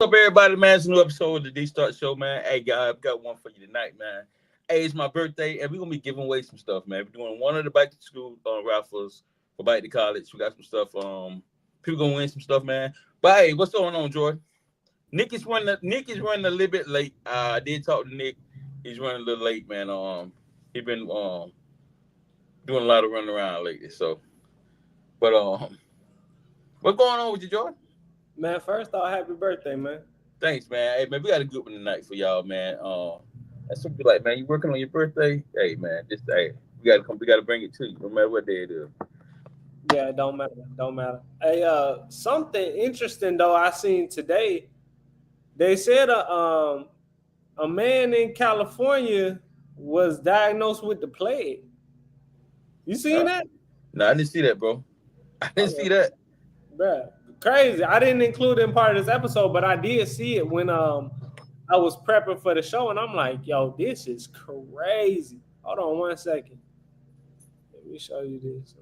up, everybody, man? It's a new episode of the D-Start Show, man. Hey, guys, I've got one for you tonight, man. Hey, it's my birthday, and we're going to be giving away some stuff, man. We're doing one of the back-to-school raffles for back to college. We got some stuff. People going to win some stuff, man. But, hey, what's going on, Jordan? Nick is running a little bit late. I did talk to Nick. He's running a little late, man. He's been doing a lot of running around lately, so. But, what's going on with you, Jordan? Man, first off, happy birthday, man. Thanks, man. Hey, man, we got a good one tonight for y'all, man. That's something like, man, you working on your birthday? Hey, man, we gotta bring it to you, no matter what day it is. Yeah, it don't matter. Hey, something interesting though I seen today. They said a man in California was diagnosed with the plague. You seen that? No, I didn't see that, bro. I didn't see that. Bruh. Crazy. I didn't include it in part of this episode, but I did see it when I was prepping for the show, and I'm like, yo, this is crazy. Hold on 1 second. Let me show you this.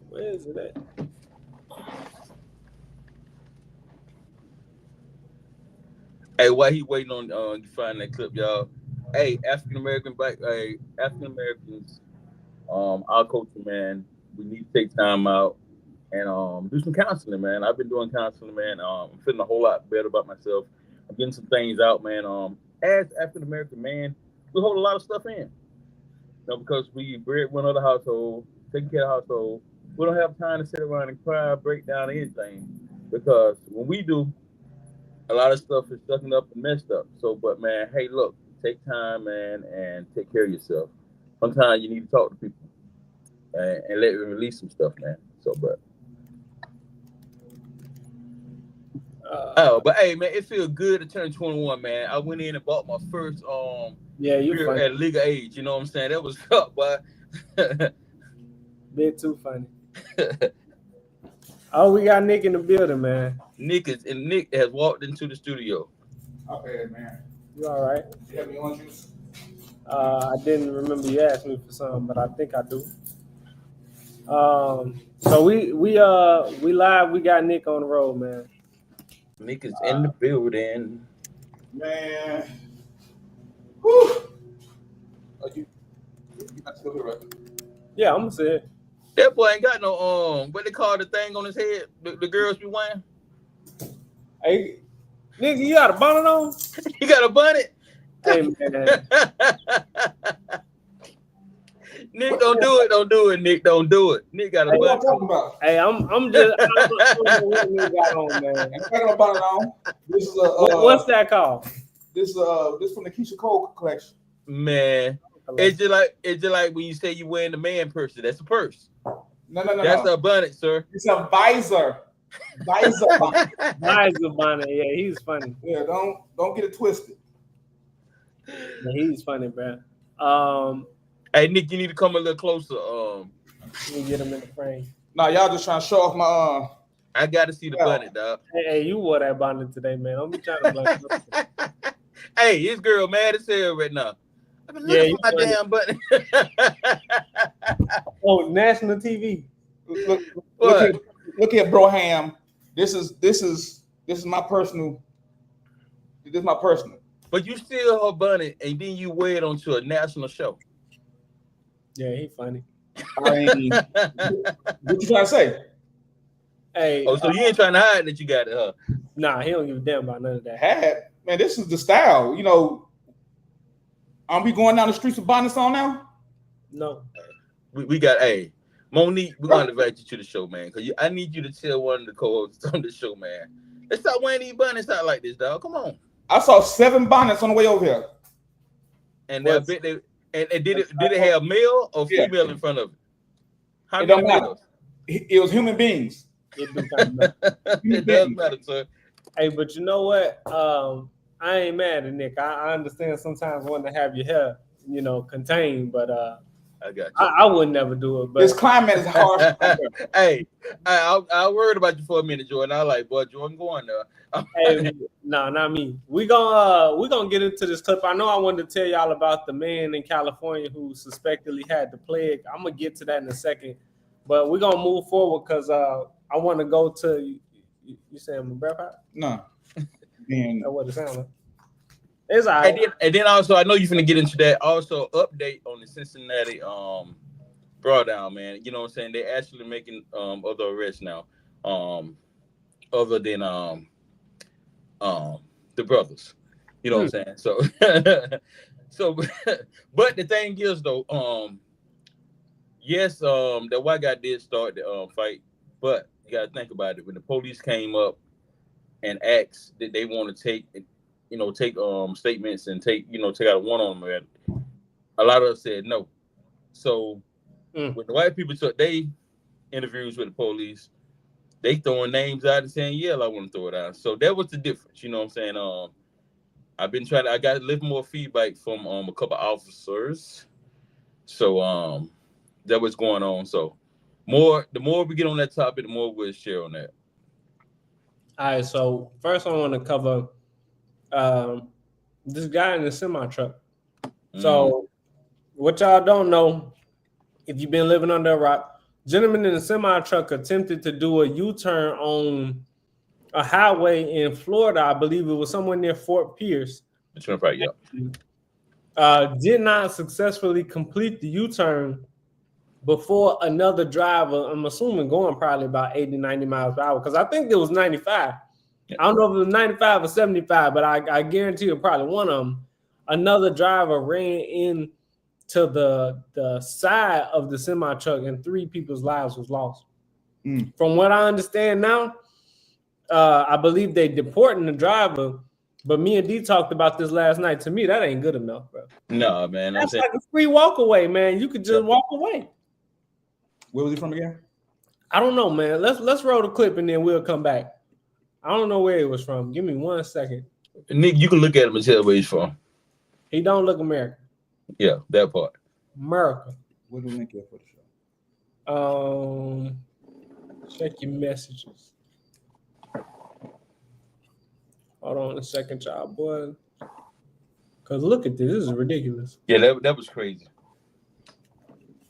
Where is it at? Hey, while he waiting on you find that clip, y'all. Hey, African Americans, our culture, man, we need to take time out and do some counseling, man. I've been doing counseling, man. I'm feeling a whole lot better about myself. I'm getting some things out, man. As African American man, we hold a lot of stuff in. You know, because we breadwinner of the household, taking care of the household. We don't have time to sit around and cry, break down anything. Because when we do, a lot of stuff is stuck up and messed up. So, but man, hey, look, take time, man, and take care of yourself. Sometimes you need to talk to people and let them release some stuff, man. So, but but hey, man, it feels good to turn 21, man. I went in and bought my first beer at legal age. You know what I'm saying? That was up, but bit too funny. Oh, we got Nick in the building, man. Nick has walked into the studio. Okay, man. You all right? You have any orange juice? I didn't remember you asked me for some, but I think I do. So we live. We got Nick on the road, man. Nick is in the building, man. Whew. Are you not still here, right? Yeah, I'm gonna say it. That boy ain't got no what they call the thing on his head. The girls be wearing. Hey, nigga, you got a bonnet on? You got a bonnet? Hey, man. Nick, don't do it. Nick, don't do it. Nick got a bonnet. What I'm talking about? Hey, I'm just what Nick got on, man. I got no bonnet on. This is what's that called? This from the Keisha Cole collection. Man, it's just like when you say you wearing the man purse. That's a purse. No. That's a bonnet, sir. It's a visor. Visor bonnet. Visor bonnet. Yeah, he's funny. Yeah, don't get it twisted. Yeah, he's funny, bro. Hey, Nick, you need to come a little closer. Let me get him in the frame. Nah, y'all just trying to show off my I gotta see the bonnet, dog. Hey, you wore that bonnet today, man. Don't be trying to blame. Hey, his girl mad as hell right now. I've been looking for my damn button. Oh, national TV. Look at Broham. This is my personal. This is my personal. But you steal her bonnet and then you wear it onto a national show. Yeah, he funny. I mean, what you trying to say? Hey. Oh, so you ain't trying to hide that you got it, huh? Nah, he don't give a damn about none of that. Man, this is the style. You know, aren't we going down the streets with bonnets on now? No. We got, Monique, we're going to invite you to the show, man. Because I need you to tell one of the co-hosts on the show, man. Let's stop wearing these bonnets out like this, dog. Come on. I saw 7 bonnets on the way over here. And I bet did it have male or female in front of it? How many males? It was human beings. It does matter, sir. Hey, but you know what? I ain't mad at Nick. I understand sometimes wanting to have your hair, contained, but I got you. I would never do it. But this climate is harsh. Hey, I worried about you for a minute, Jordan. I was like, boy, Jordan, go on there. Hey, no, not me. We gonna get into this clip. I know I wanted to tell y'all about the man in California who suspectedly had the plague. I'm gonna get to that in a second. But we're gonna move forward because I want to go to you saying my breath out? No. And That's what it sounds like. It's all right. And then also, I know you're finna get into that. Also, update on the Cincinnati drawdown, man. You know what I'm saying? They actually making other arrests now, other than the brothers. You know what I'm saying? So so but the thing is though, yes, that white guy did start the fight, but you gotta think about it. When the police came up and asked that they want to take statements and take out a warrant on them, man, a lot of us said no. So when the white people took their interviews with the police, they throwing names out and saying, yeah, I want to throw it out. So that was the difference. You know what I'm saying? I've been I got a little more feedback from a couple officers. So that was going on. So the more we get on that topic, the more we'll share on that. All right, so first I want to cover this guy in the semi truck. So what y'all don't know, if you've been living under a rock, gentleman in the semi truck attempted to do a U-turn on a highway in Florida. I believe it was somewhere near Fort Pierce. The turnpike, yeah. Did not successfully complete the U-turn before another driver, I'm assuming going probably about 80, 90 miles per hour, because I think it was 95. Yeah. I don't know if it was 95 or 75, but I guarantee you probably one of them. Another driver ran in to the side of the semi truck, and 3 people's lives was lost. From what I understand now, I believe they deporting the driver. But me and D talked about this last night. To me, that ain't good enough, bro. No, man. That's like a free walk away, man. You could just walk away. Where was he from again? I don't know, man. Let's roll the clip and then we'll come back. I don't know where he was from. Give me 1 second. Nick, you can look at him and tell where he's from. He don't look American. Yeah, that part. America. What do we link here for the show? Check your messages. Hold on a second, y'all, boy. Because look at this. This is ridiculous. Yeah, that was crazy.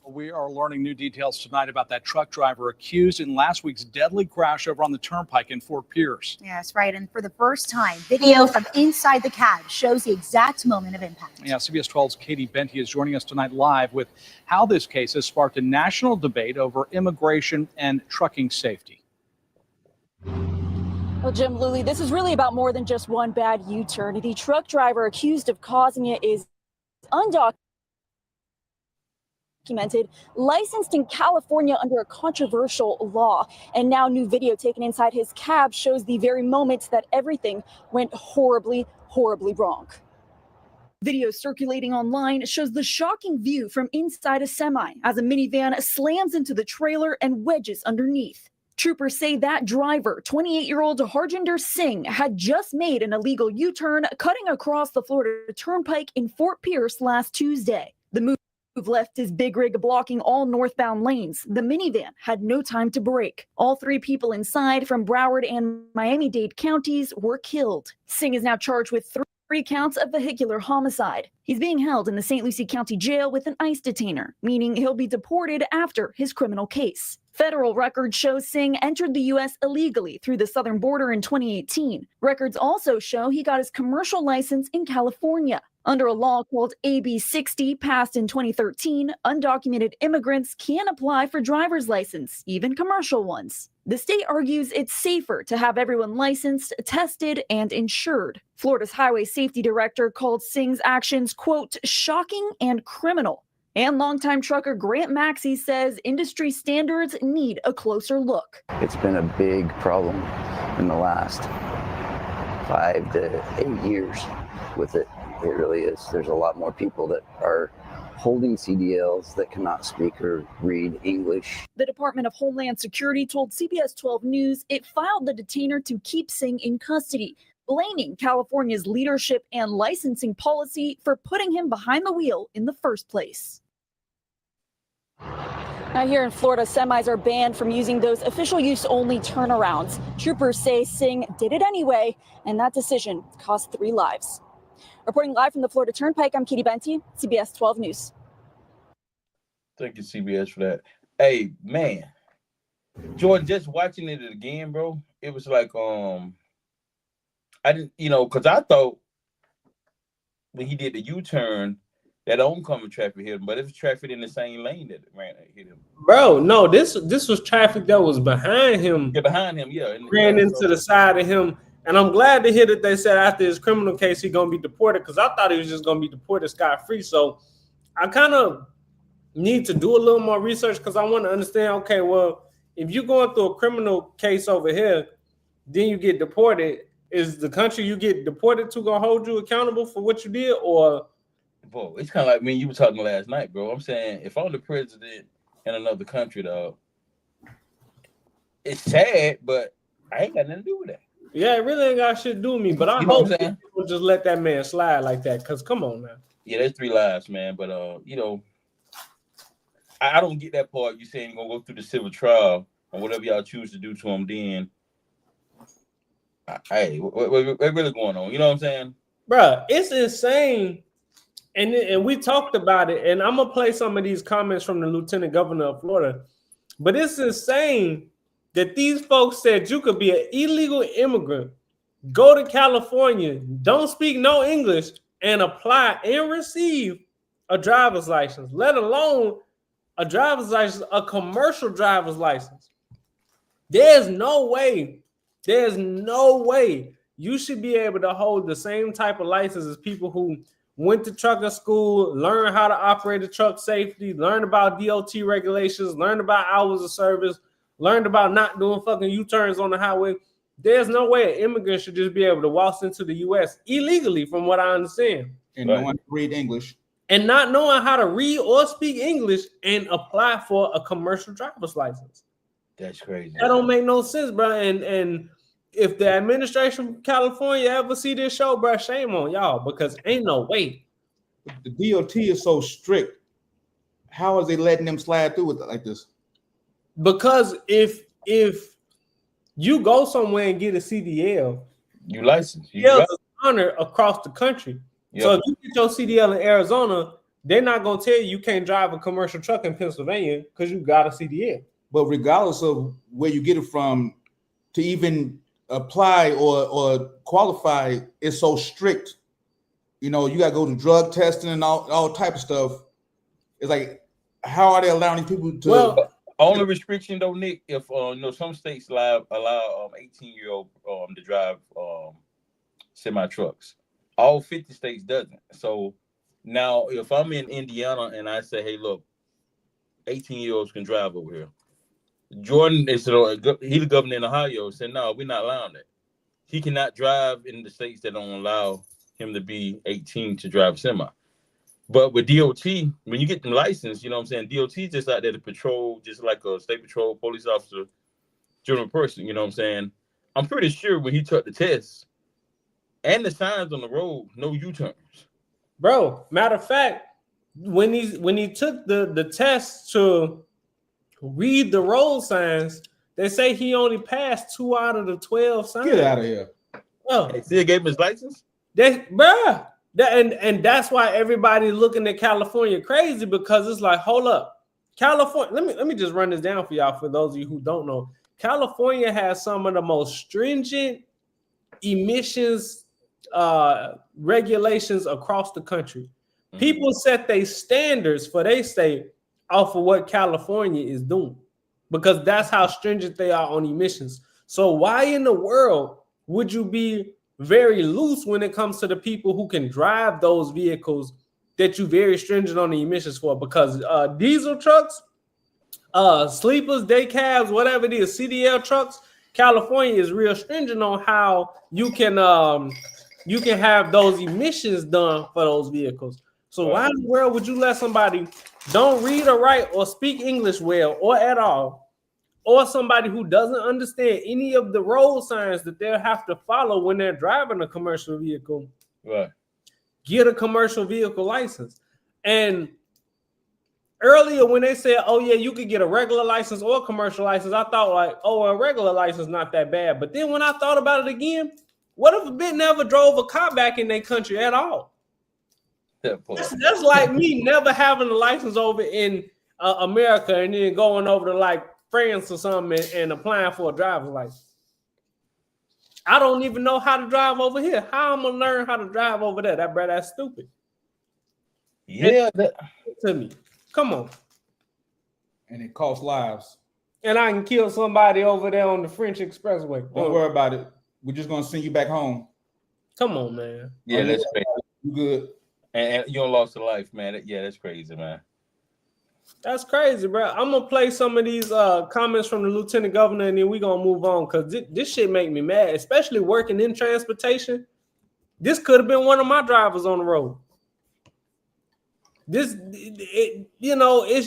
We are learning new details tonight about that truck driver accused in last week's deadly crash over on the turnpike in Fort Pierce. Yes, right. And for the first time, video from inside the cab shows the exact moment of impact. Yeah, CBS 12's Katie Benty is joining us tonight live with how this case has sparked a national debate over immigration and trucking safety. Well, Jim, Luli, this is really about more than just one bad U-turn. The truck driver accused of causing it is undocumented, licensed in California under a controversial law. And now new video taken inside his cab shows the very moments that everything went horribly, horribly wrong. Video circulating online shows the shocking view from inside a semi as a minivan slams into the trailer and wedges underneath. Troopers say that driver, 28-year-old Harjinder Singh, had just made an illegal U-turn cutting across the Florida Turnpike in Fort Pierce last Tuesday. The move left his big rig blocking all northbound lanes. The minivan had no time to brake. All 3 people inside from Broward and Miami-Dade counties were killed. Singh is now charged with 3 counts of vehicular homicide. He's being held in the St. Lucie County Jail with an ICE detainer, meaning he'll be deported after his criminal case. Federal records show Singh entered the U.S. illegally through the southern border in 2018. Records also show he got his commercial license in California. Under a law called AB 60, passed in 2013, undocumented immigrants can apply for driver's license, even commercial ones. The state argues it's safer to have everyone licensed, tested, and insured. Florida's highway safety director called Singh's actions, quote, shocking and criminal. And longtime trucker Grant Maxey says industry standards need a closer look. It's been a big problem in the last 5 to 8 years with it. It really is. There's a lot more people that are holding CDLs that cannot speak or read English. The Department of Homeland Security told CBS 12 News it filed the detainer to keep Singh in custody, blaming California's leadership and licensing policy for putting him behind the wheel in the first place. Now here in Florida, semis are banned from using those official use only turnarounds. Troopers say Singh did it anyway, and that decision cost 3 lives. Reporting live from the Florida Turnpike, I'm Katie Benty, CBS 12 News. Thank you, CBS, for that. Hey, man, Jordan, just watching it again, bro. It was like I didn't, because I thought when he did the U-turn, that oncoming traffic hit him, but it was traffic in the same lane that hit him. Bro, no, this was traffic that was behind him. Yeah, behind him, yeah. Ran into the side of him. And I'm glad to hear that they said after his criminal case, he's going to be deported, because I thought he was just going to be deported scot-free. So I kind of need to do a little more research, because I want to understand, okay, well, if you're going through a criminal case over here, then you get deported, is the country you get deported to going to hold you accountable for what you did? Or bro, it's kind of like when you were talking last night, bro. I'm saying, if I'm the president in another country, though, it's sad, but I ain't got nothing to do with that. Yeah, it really ain't got shit to do with me, but I hope people just let that man slide like that, because come on, man. Yeah, there's 3 lives, man, but, I don't get that part. You saying you're going to go through the civil trial or whatever y'all choose to do to him then. Hey, what really going on? You know what I'm saying? Bruh, it's insane. And we talked about it, and I'm going to play some of these comments from the Lieutenant Governor of Florida, but it's insane that these folks said you could be an illegal immigrant, go to California, don't speak no English, and apply and receive a driver's license, let alone a driver's license, a commercial driver's license. There's no way you should be able to hold the same type of license as people who went to trucking school, learn how to operate a truck safely, learn about DOT regulations, learn about hours of service, learned about not doing fucking U-turns on the highway. There's no way an immigrant should just be able to waltz into the U.S. illegally, from what I understand. And no one read English. And not knowing how to read or speak English and apply for a commercial driver's license. That's crazy. That don't make no sense, bro. And if the administration from California ever see this show, bro, shame on y'all, because ain't no way. The DOT is so strict. How is they letting them slide through with it like this? Because if you go somewhere and get a CDL, you license. CDL is honored across the country. Yep. So if you get your CDL in Arizona, they're not going to tell you can't drive a commercial truck in Pennsylvania because you got a CDL. But regardless of where you get it from, to even apply or qualify is so strict. You know, you got to go to drug testing and all type of stuff. It's like, how are they allowing people to? Well, only restriction though, Nick, if some states allow 18-year-old to drive semi trucks. All 50 states doesn't. So now, if I'm in Indiana and I say, "Hey, look, 18-year-olds can drive over here," Jordan is he the governor in Ohio said, "No, we're not allowing that. He cannot drive in the states that don't allow him to be 18 to drive a semi." But with DOT, when you get them licensed, you know what I'm saying? DOT just out there to patrol, just like a state patrol police officer, general person, you know what I'm saying? I'm pretty sure when he took the test and the signs on the road, no U-turns. Bro, matter of fact, when he took the test to read the road signs, they say he only passed 2 out of the 12 signs. Get out of here. Oh, they still gave him his license? Bruh. And that's why everybody's looking at California crazy, because it's like, hold up, California. Let me just run this down for y'all. For those of you who don't know, California has some of the most stringent emissions regulations across the country. Mm-hmm. People set their standards for their state off of what California is doing, because that's how stringent they are on emissions. So why in the world would you be very loose when it comes to the people who can drive those vehicles that you very stringent on the emissions for? Because diesel trucks, sleepers, day cabs, whatever it is, CDL trucks, California is real stringent on how you can have those emissions done for those vehicles. So why in the world would you let somebody don't read or write or speak English well or at all, or somebody who doesn't understand any of the road signs that they'll have to follow when they're driving a commercial vehicle, get a commercial vehicle license? And earlier when they said, oh yeah, you could get a regular license or a commercial license, I thought like, oh, a regular license not that bad. But then when I thought about it again, what if a bit never drove a car back in their country at all? That's like me never having a license over in America and then going over to like France or something and applying for a driver's license. I don't even know how to drive over here. How am I gonna learn how to drive over there? That's stupid. Yeah, To me, come on. And it costs lives. And I can kill somebody over there on the French expressway. Don't worry about it. We're just gonna send you back home. Come on, man. Yeah, that's crazy. You good? And you don't lost a life, man. Yeah, that's crazy, man. That's crazy, bro. I'm gonna play some of these comments from the lieutenant governor, and then we're gonna move on because this shit make me mad, especially working in transportation. This could have been one of my drivers on the road. It's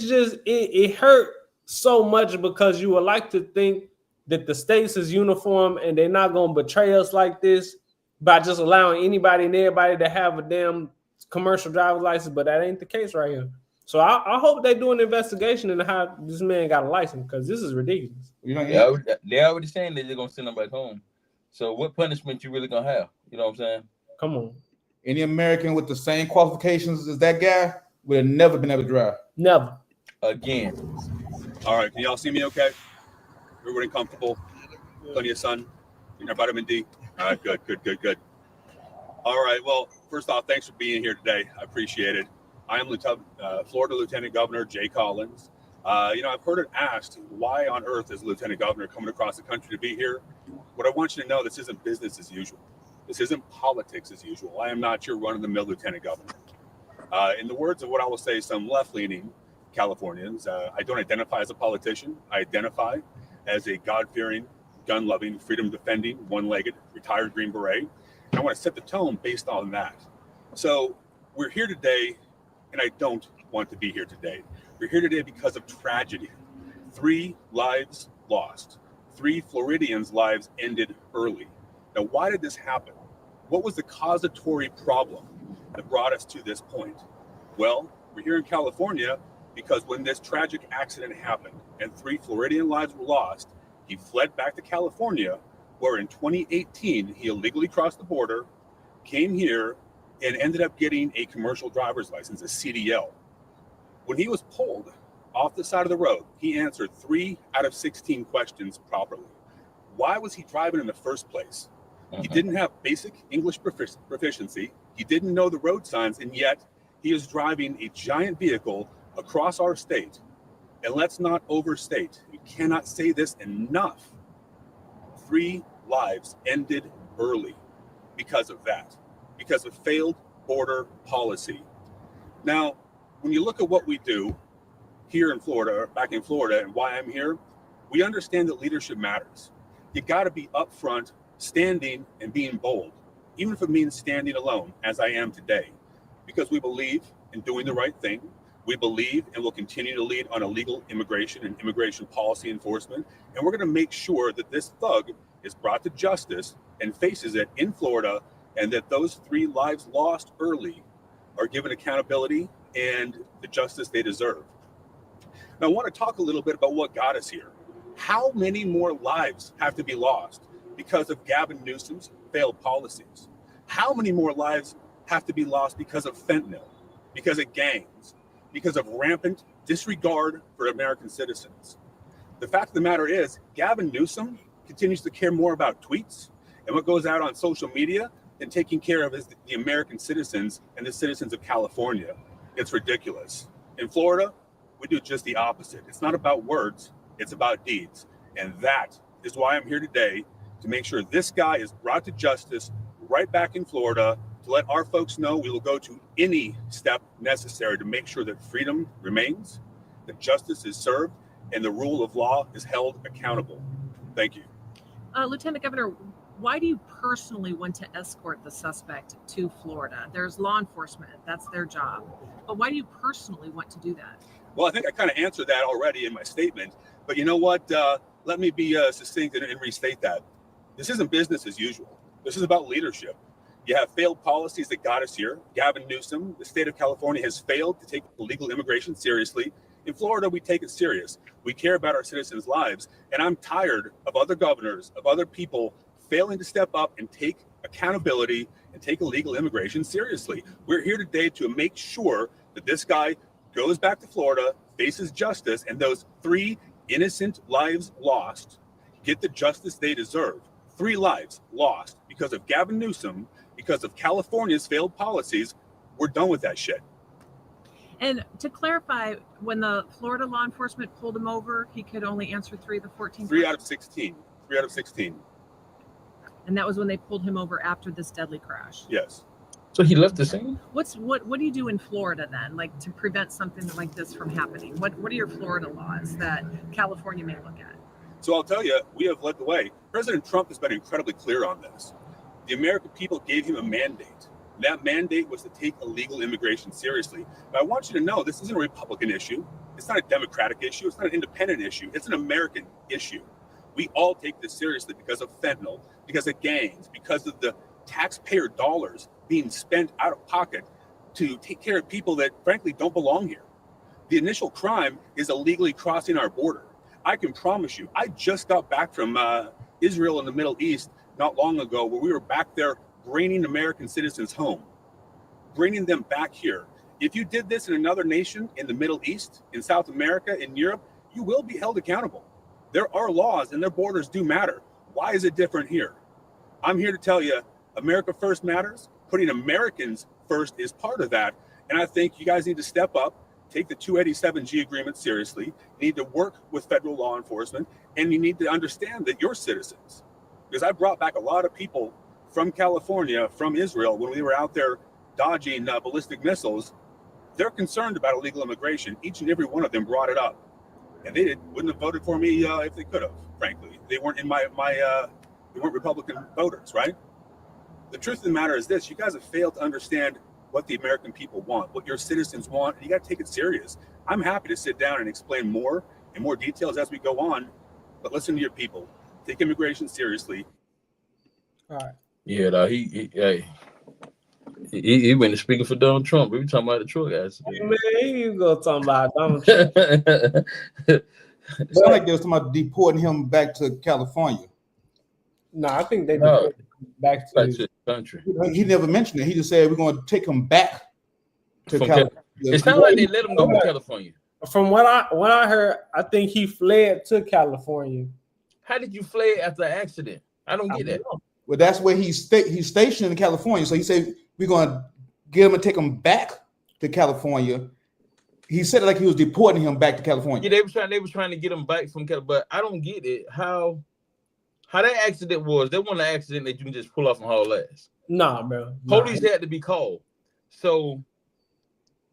just it hurt so much because you would like to think that the states is uniform and they're not gonna betray us like this by just allowing anybody and everybody to have a damn commercial driver's license, but that ain't the case right here. So I hope they do an investigation into how this man got a license because this is ridiculous. They're already saying that they're gonna send him back home. So what punishment you really gonna have? You know what I'm saying? Come on. Any American with the same qualifications as that guy would have never been able to drive. Never. Again. All right, can y'all see me okay? Everybody comfortable? Plenty of sun? You know, vitamin D? All right, good. All right, well, first off, thanks for being here today. I appreciate it. I am Florida Lieutenant Governor Jay Collins. I've heard it asked, why on earth is Lieutenant Governor coming across the country to be here? What I want you to know, this isn't business as usual. This isn't politics as usual. I am not your run-of-the-mill Lieutenant Governor. In the words of what I will say, some left-leaning Californians, I don't identify as a politician. I identify as a God-fearing, gun-loving, freedom-defending, one-legged, retired Green Beret. And I want to set the tone based on that. So we're here today, and I don't want to be here today. We're here today because of tragedy. 3 lives lost. 3 Floridians' lives ended early. Now, why did this happen? What was the causatory problem that brought us to this point? Well, we're here in California because when this tragic accident happened and 3 Floridian lives were lost, he fled back to California, where in 2018, he illegally crossed the border, came here, and ended up getting a commercial driver's license, a CDL. When he was pulled off the side of the road, he answered 3 out of 16 questions properly. Why was he driving in the first place? He didn't have basic English proficiency. He didn't know the road signs, and yet he is driving a giant vehicle across our state. And let's not overstate. You cannot say this enough. 3 lives ended early because of that, because of failed border policy. Now, when you look at what we do here in Florida, or back in Florida, and why I'm here, we understand that leadership matters. You got to be upfront, standing and being bold, even if it means standing alone, as I am today, because we believe in doing the right thing. We believe and will continue to lead on illegal immigration and immigration policy enforcement. And we're going to make sure that this thug is brought to justice and faces it in Florida, and that those 3 lives lost early are given accountability and the justice they deserve. Now, I want to talk a little bit about what got us here. How many more lives have to be lost because of Gavin Newsom's failed policies? How many more lives have to be lost because of fentanyl, because of gangs, because of rampant disregard for American citizens? The fact of the matter is, Gavin Newsom continues to care more about tweets and what goes out on social media than taking care of the American citizens and the citizens of California. It's ridiculous. In Florida, we do just the opposite. It's not about words, it's about deeds. And that is why I'm here today, to make sure this guy is brought to justice right back in Florida, to let our folks know we will go to any step necessary to make sure that freedom remains, that justice is served, and the rule of law is held accountable. Thank you. Lieutenant Governor, why do you personally want to escort the suspect to Florida? There's law enforcement, that's their job. But why do you personally want to do that? Well, I think I kind of answered that already in my statement. But you know what? Let me be succinct and restate that. This isn't business as usual. This is about leadership. You have failed policies that got us here. Gavin Newsom, the state of California, has failed to take illegal immigration seriously. In Florida, we take it serious. We care about our citizens' lives. And I'm tired of other governors, of other people failing to step up and take accountability and take illegal immigration seriously. We're here today to make sure that this guy goes back to Florida, faces justice, and those 3 innocent lives lost get the justice they deserve. 3 lives lost because of Gavin Newsom, because of California's failed policies. We're done with that shit. And to clarify, when the Florida law enforcement pulled him over, he could only answer 3 of the 14. 3 out of 16. 3 out of 16. And that was when they pulled him over after this deadly crash. Yes. So he left the scene? What do you do in Florida then, like to prevent something like this from happening? What are your Florida laws that California may look at? So I'll tell you, we have led the way. President Trump has been incredibly clear on this. The American people gave him a mandate. That mandate was to take illegal immigration seriously. But I want you to know this isn't a Republican issue. It's not a Democratic issue. It's not an independent issue. It's an American issue. We all take this seriously because of fentanyl, because of gangs, because of the taxpayer dollars being spent out of pocket to take care of people that frankly don't belong here. The initial crime is illegally crossing our border. I can promise you, I just got back from Israel and the Middle East not long ago, where we were back there bringing American citizens home, bringing them back here. If you did this in another nation, in the Middle East, in South America, in Europe, you will be held accountable. There are laws and their borders do matter. Why is it different here? I'm here to tell you, America first matters. Putting Americans first is part of that. And I think you guys need to step up, take the 287G agreement seriously. You need to work with federal law enforcement, and you need to understand that you're citizens. Because I brought back a lot of people from California, from Israel, when we were out there dodging ballistic missiles. They're concerned about illegal immigration. Each and every one of them brought it up. And they wouldn't have voted for me if they could have, frankly. They weren't in they weren't Republican voters, right? The truth of the matter is this: you guys have failed to understand what the American people want, what your citizens want, and you got to take it serious. I'm happy to sit down and explain more and more details as we go on, but listen to your people. Take immigration seriously. All right. Yeah, no, he went to speaking for Donald Trump. We were talking about the truck guys. Hey, man, you go talking about Donald Trump. It sounds like they was talking about deporting him back to California. No, I think they deported him back to the country. He never mentioned it. He just said we're going to take him back to California. It sounds like they let him go to California. From what I heard, I think he fled to California. How did you fled after the accident? I don't get that. Well, that's where he's stationed in California. So he said we're going to get him and take him back to California. He said it like he was deporting him back to California. Yeah, they was trying to get him back from California, but I don't get it. How that accident was. That wasn't an accident that you can just pull off and haul ass. Nah, bro. Police had to be called. So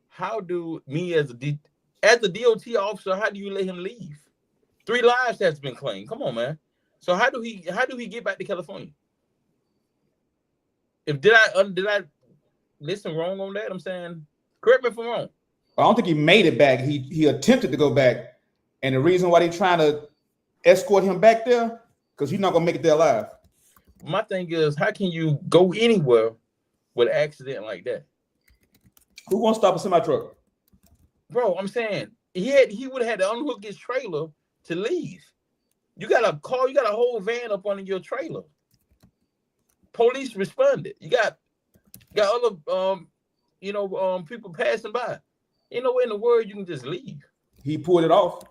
how do me as a DOT officer, how do you let him leave? 3 lives has been claimed. Come on, man. So how do he get back to California? Did I listen wrong on that? I'm saying, correct me if I'm wrong. I don't think he made it back. He attempted to go back, and the reason why they're trying to escort him back there, because he's not gonna make it there alive. My thing is, how can you go anywhere with an accident like that? Who won't stop a semi truck? Bro, I'm saying he would have had to unhook his trailer to leave. You got a car, you got a whole van up under your trailer. Police responded. You got other people passing by. Ain't no way in the world you can just leave. He pulled it off.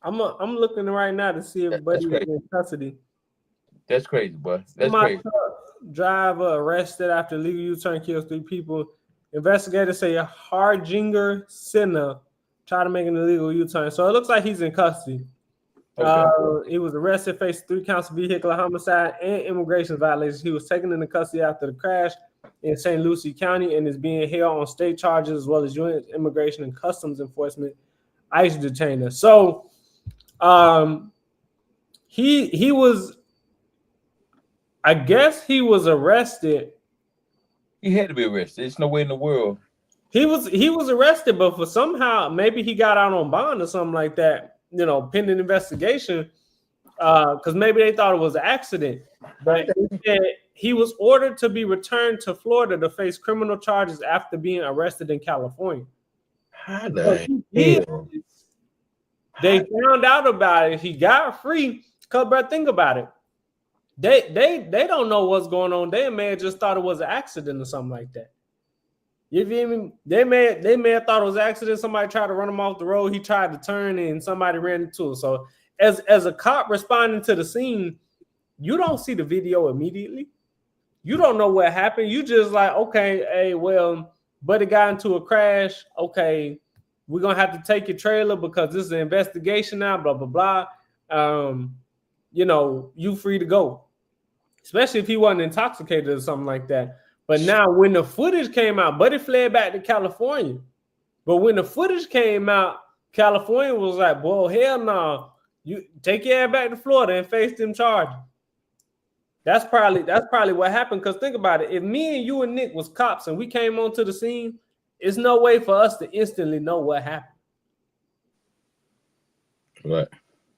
I'm looking right now to see if Buddy is in custody. That's crazy, boy. That's crazy. Driver arrested after illegal U-turn kills 3 people. Investigators say a Harjinger Sinha tried to make an illegal U-turn. So it looks like he's in custody. Okay. He was arrested, faced 3 counts of vehicular homicide and immigration violations. He was taken into custody after the crash in St. Lucie County and is being held on state charges as well as U.S. Immigration and Customs Enforcement ICE detainer. So he was, I guess he was arrested. He had to be arrested. There's no way in the world. He was arrested, but for somehow maybe he got out on bond or something like that. Pending investigation, because maybe they thought it was an accident. But he was ordered to be returned to Florida to face criminal charges after being arrested in California. How the hell? They found out about it. He got free. Cause, bro, think about it. They don't know what's going on. They may have just thought it was an accident or something like that. You feel me? They may have thought it was an accident. Somebody tried to run him off the road. He tried to turn and somebody ran into him. So as a cop responding to the scene, you don't see the video immediately. You don't know what happened. You just like, okay, hey, well, buddy got into a crash. Okay, we're gonna have to take your trailer because this is an investigation now, blah, blah, blah. You free to go. Especially if he wasn't intoxicated or something like that. But now when the footage came out, Buddy fled back to California. But when the footage came out, California was like, "Boy, hell no. You take your ass back to Florida and face them charges." That's probably what happened. Because think about it. If me and you and Nick was cops and we came onto the scene, it's no way for us to instantly know what happened. Right.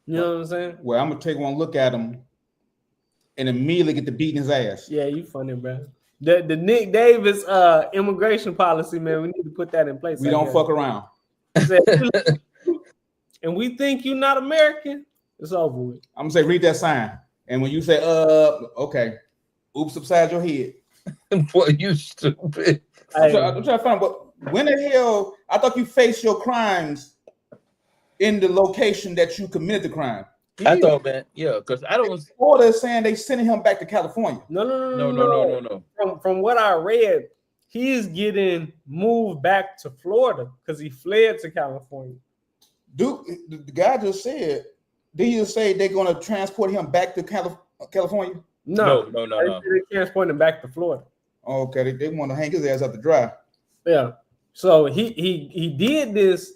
You know what I'm saying? Well, I'm gonna take one look at him and immediately get to beating his ass. Yeah, you funny, bro. The Nick Davis immigration policy, man, we need to put that in place. We don't fuck around. And we think you're not American, it's over with. I'm gonna say, read that sign. And when you say, okay, oops, upside your head. Boy, you stupid. I'm trying to find, but when the hell, I thought you faced your crimes in the location that you committed the crime. I thought, man, yeah, because I don't. Florida is saying they sending him back to California. No. From what I read, he's getting moved back to Florida because he fled to California. Dude, the guy just said, did you say they're going to transport him back to California? No. They transport him back to Florida. Okay, they want to hang his ass up to dry. Yeah. So he did this,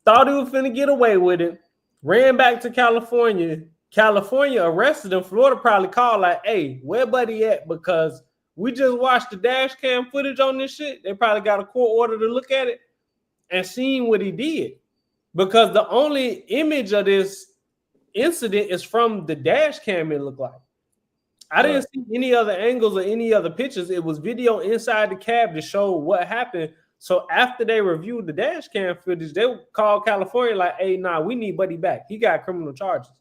thought he was finna get away with it, ran back to California. California arrested him. Florida probably called like, "Hey, where buddy at?" Because we just watched the dash cam footage on this shit. They probably got a court order to look at it and seen what he did. Because the only image of this incident is from the dash cam, it looked like. I didn't see any other angles or any other pictures. It was video inside the cab to show what happened. So after they reviewed the dash cam footage, they called California like, "Hey, nah, we need buddy back. He got criminal charges."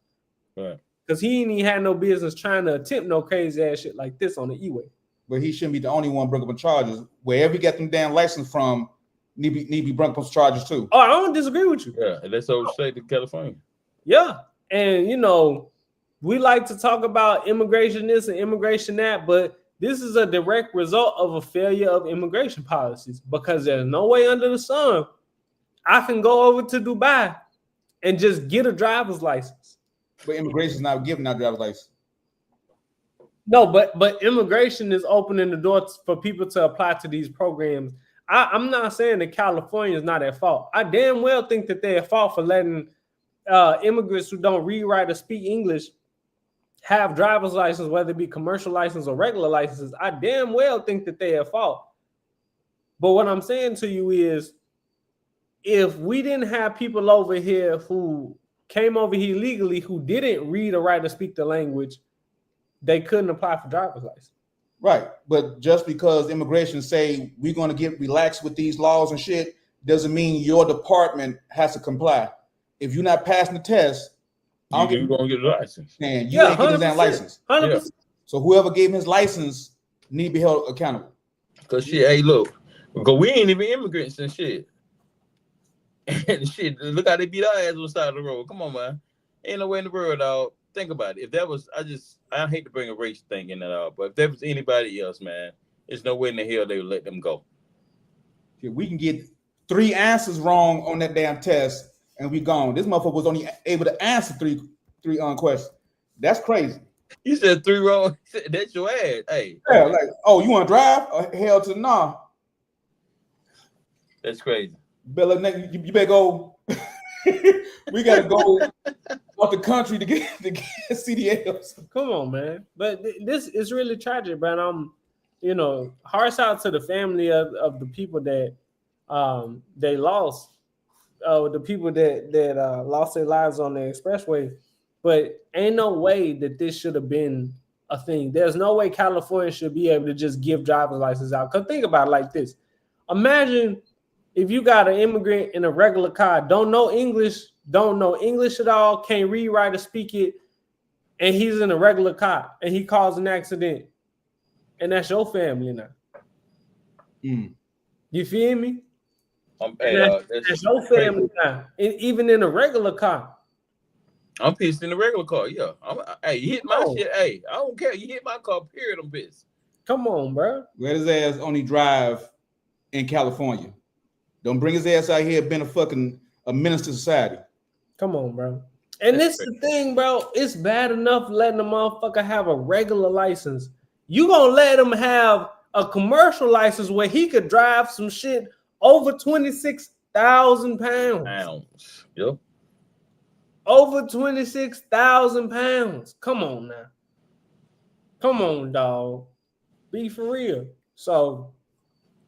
Right. Because he ain't even had no business trying to attempt no crazy ass shit like this on the E-way. But he shouldn't be the only one bringing up charges. Wherever he got them damn license from, need be bringing up charges too. Oh, I don't disagree with you. Yeah, and that's all state of California. Yeah. And we like to talk about immigration this and immigration that, but this is a direct result of a failure of immigration policies because there's no way under the sun I can go over to Dubai and just get a driver's license. But immigration is not giving out driver's license. No, but immigration is opening the door for people to apply to these programs. I'm not saying that California is not at fault. I damn well think that they're at fault for letting immigrants who don't read, write, or speak English have driver's license, whether it be commercial license or regular licenses. I damn well think that they're at fault. But what I'm saying to you is, if we didn't have people over here who came over here legally who didn't read or write or speak the language, they couldn't apply for driver's license. Right. But just because immigration say we're going to get relaxed with these laws and shit, doesn't mean your department has to comply. If you're not passing the test, you're going to get a license. And you ain't getting that license. 100%. So whoever gave him his license need to be held accountable. Because shit, hey, look, because we ain't even immigrants and shit. And shit, look how they beat our ass on the side of the road. Come on, man. Ain't no way in the world, dog. Think about it. If that was, I hate to bring a race thing in at all, but if there was anybody else, man, there's no way in the hell they would let them go. We can get 3 answers wrong on that damn test and we gone. This motherfucker was only able to answer three questions. That's crazy. You said 3 wrong. That's your ass. Hey. Yeah, like, oh, you want to drive? Hell to the nah. That's crazy. Bella, you better go. We gotta go out the country to get CDLs. Come on, man. But this is really tragic, man. Hearts out to the family of the people that they lost, the people that lost their lives on the expressway. But ain't no way that this should have been a thing. There's no way California should be able to just give driver's license out. Because think about it like this. Imagine if you got an immigrant in a regular car, don't know English at all, can't read, write, or speak it, and he's in a regular car and he caused an accident, and that's your family now. You You feel me? Hey, That's no family now. Even in a regular car. I'm pissed in the regular car. Yeah. Hey, you hit my shit. Hey, I don't care. You hit my car, period. I'm pissed. Come on, bro. Let his ass only drive in California. Don't bring his ass out here being a menace to society. Come on, bro. And this is the thing, bro. It's bad enough letting a motherfucker have a regular license. You gonna let him have a commercial license where he could drive some shit over 26,000 pounds. Yep. Over 26,000 pounds. Come on now. Come on, dog. Be for real. So,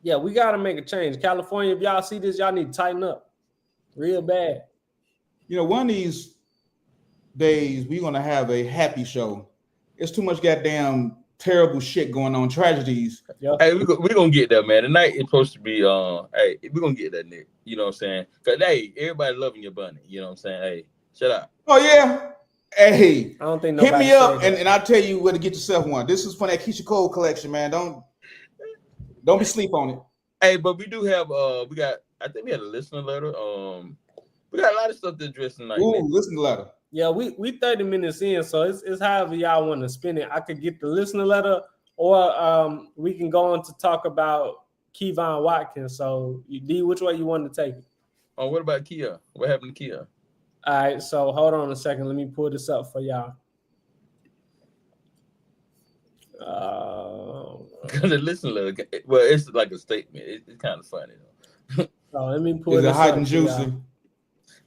yeah, we got to make a change. California, if y'all see this, y'all need to tighten up real bad. You know, one of these days, we're going to have a happy show. It's too much goddamn terrible shit going on, tragedies. Yep. Hey, we're going to get that, man. Tonight it's supposed to be, hey, we're going to get that, Nick. You know what I'm saying? Because, hey, everybody loving your bunny. You know what I'm saying? Hey, shut up. Oh, yeah. Hey, I don't think hit me up and I'll tell you where to get yourself one. This is from that Keisha Cole collection, man. Don't be sleep on it. Hey, but we do have I think we had a listener letter. We got a lot of stuff to address tonight. Ooh, listener letter. Yeah, we 30 minutes in, so it's however y'all want to spin it. I could get the listener letter, or we can go on to talk about Kevon Watkins. So, D, which way you want to take it? Oh, what about Kia? What happened to Kia? All right, so hold on a second. Let me pull this up for y'all. The listener letter, well, it's like a statement. It's kind of funny though. So let me pull this up. Hot and juicy.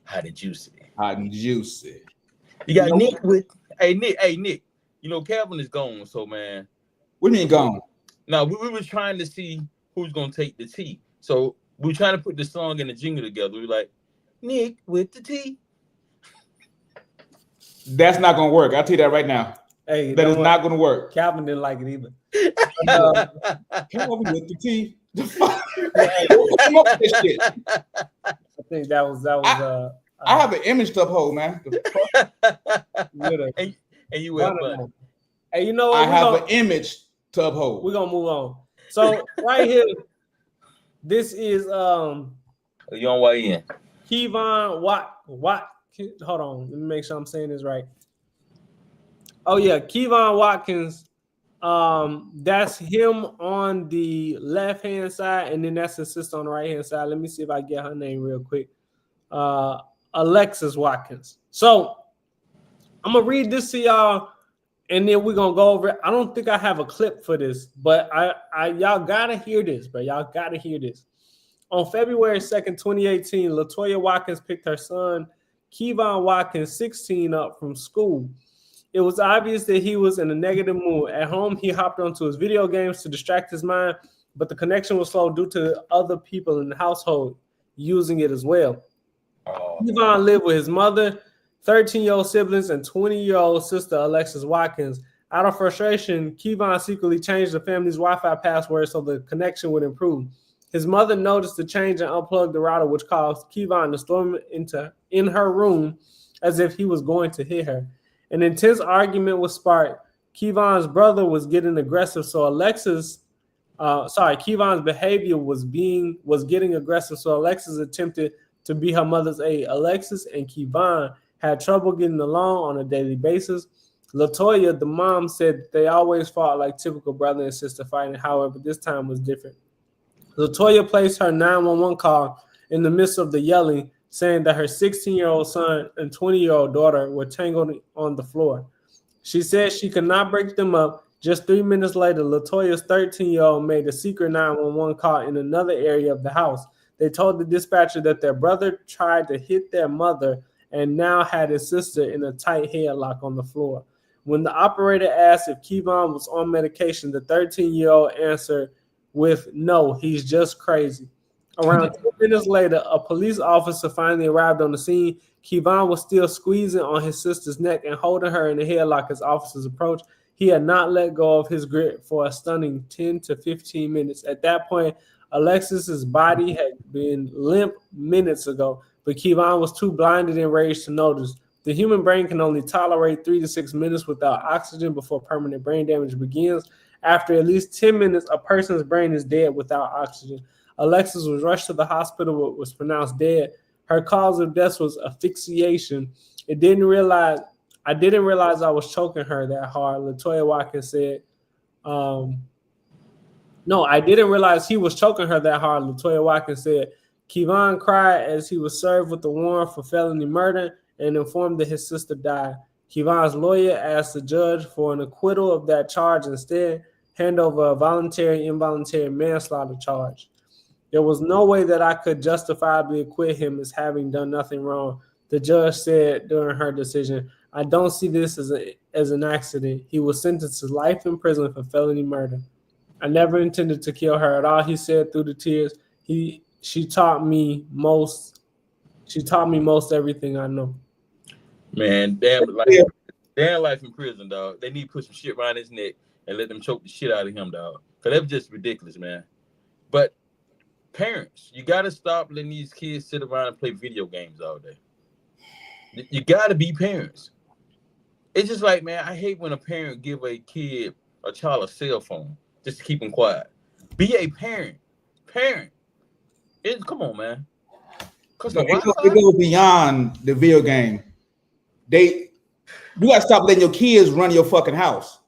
Hot and juicy. Hot and juicy. You got Nick with Nick. You know, Kevin is gone, so man. What do you mean gone? No, we were trying to see who's gonna take the tea. So we were trying to put the song and the jingle together. We were like, Nick with the tea. That's not gonna work. I'll tell you that right now. Hey, that is not gonna work. Calvin didn't like it either. Calvin with the tea. I think that was I have an image to uphold, man. and you will. Hey, you know what? I have an image to uphold. We're gonna move on. So right here, this is Young YN. Kevon Watkins. Hold on, let me make sure I'm saying this right. Oh yeah, Kevon Watkins. That's him on the left hand side, and then that's his sister on the right hand side. Let me see if I get her name real quick. Alexis Watkins. So I'm gonna read this to y'all, and then we're gonna go over it. I don't think I have a clip for this, but I y'all gotta hear this, bro. Y'all gotta hear this. On February 2nd, 2018, LaToya Watkins picked her son, Kevon Watkins, 16, up from school. It was obvious that he was in a negative mood. At home, he hopped onto his video games to distract his mind, but the connection was slow due to other people in the household using it as well. Kevon lived with his mother, 13-year-old siblings, and 20-year-old sister, Alexis Watkins. Out of frustration, Kevon secretly changed the family's Wi-Fi password so the connection would improve. His mother noticed the change and unplugged the router, which caused Kevon to storm in her room as if he was going to hit her. An intense argument was sparked. Kevon's brother was getting aggressive, so Kevon's behavior was getting aggressive, so Alexis attempted to be her mother's aid. Alexis and Kevon had trouble getting along on a daily basis. LaToya, the mom, said they always fought like typical brother and sister fighting. However, this time was different. LaToya placed her 911 call in the midst of the yelling, saying that her 16-year-old son and 20-year-old daughter were tangled on the floor. She said she could not break them up. Just 3 minutes later, LaToya's 13-year-old made a secret 911 call in another area of the house. They told the dispatcher that their brother tried to hit their mother and now had his sister in a tight headlock on the floor. When the operator asked if Kevon was on medication, the 13-year-old answered with, "No, he's just crazy." Around 2 minutes later, a police officer finally arrived on the scene. Kevon was still squeezing on his sister's neck and holding her in the headlock as officers approached. He had not let go of his grip for a stunning 10 to 15 minutes. At that point, Alexis's body had been limp minutes ago, but Kevon was too blinded and enraged to notice. The human brain can only tolerate 3 to 6 minutes without oxygen before permanent brain damage begins. After at least 10 minutes, a person's brain is dead without oxygen. Alexis was rushed to the hospital but was pronounced dead. Her cause of death was asphyxiation. I didn't realize I was choking her that hard, LaToya Watkins said. No, I didn't realize he was choking her that hard, LaToya Watkins said. Kevon cried as he was served with a warrant for felony murder and informed that his sister died. Kevon's lawyer asked the judge for an acquittal of that charge, instead hand over a voluntary involuntary manslaughter charge. There was no way that I could justifiably acquit him as having done nothing wrong, the judge said during her decision. I don't see this as an accident. He was sentenced to life in prison for felony murder. I never intended to kill her at all, he said through the tears. She taught me most everything I know. Man, damn life in prison, dog. They need to put some shit around his neck and let them choke the shit out of him, dog. Cause that's just ridiculous, man. But parents, you gotta stop letting these kids sit around and play video games all day. You gotta be parents. It's just like, man, I hate when a parent give a child a cell phone just to keep them quiet. Be a parent. Come on, man. Cause it goes beyond the video game. You gotta stop letting your kids run your fucking house.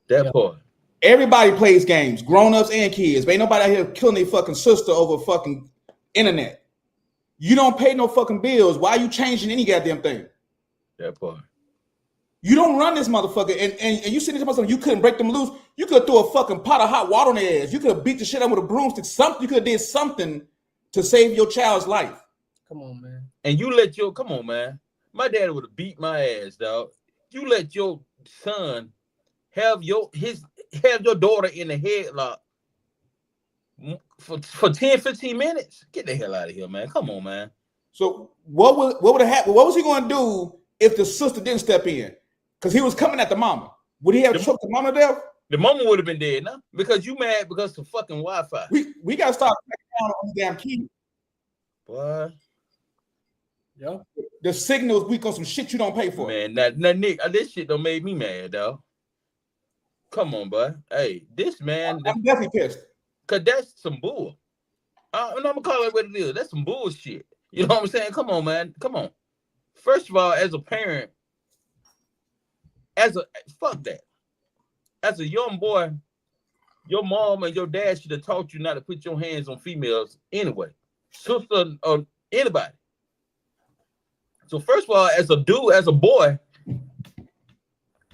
That part. Everybody plays games, grown-ups and kids. But ain't nobody out here killing their fucking sister over fucking internet. You don't pay no fucking bills. Why are you changing any goddamn thing? That part. You don't run this motherfucker, and you sitting there you couldn't break them loose. You could throw a fucking pot of hot water on their ass. You could have beat the shit out with a broomstick. You could have did something to save your child's life. Come on, man. And come on, man. My dad would have beat my ass, dog. You let your son have your daughter in the headlock for 10, 15 minutes. Get the hell out of here, man. Come on, man. So what would have happened? What was he going to do if the sister didn't step in? Because he was coming at the mama. Would he have choked the mama to death? The mama would have been dead, no? Because you mad because of fucking Wi-Fi. We got to stop down on the damn key. What? Yeah. The signal's weak on some shit you don't pay for. Man, now Nick, this shit don't make me mad, dog. Come on, bud. Hey, this man. I'm definitely pissed. Cause that's some bull. And I'm gonna call it what it is. That's some bullshit. You know what I'm saying? Come on, man. Come on. First of all, as a parent, fuck that. As a young boy, your mom and your dad should have taught you not to put your hands on females anyway. Sister or anybody. So first of all, as a boy,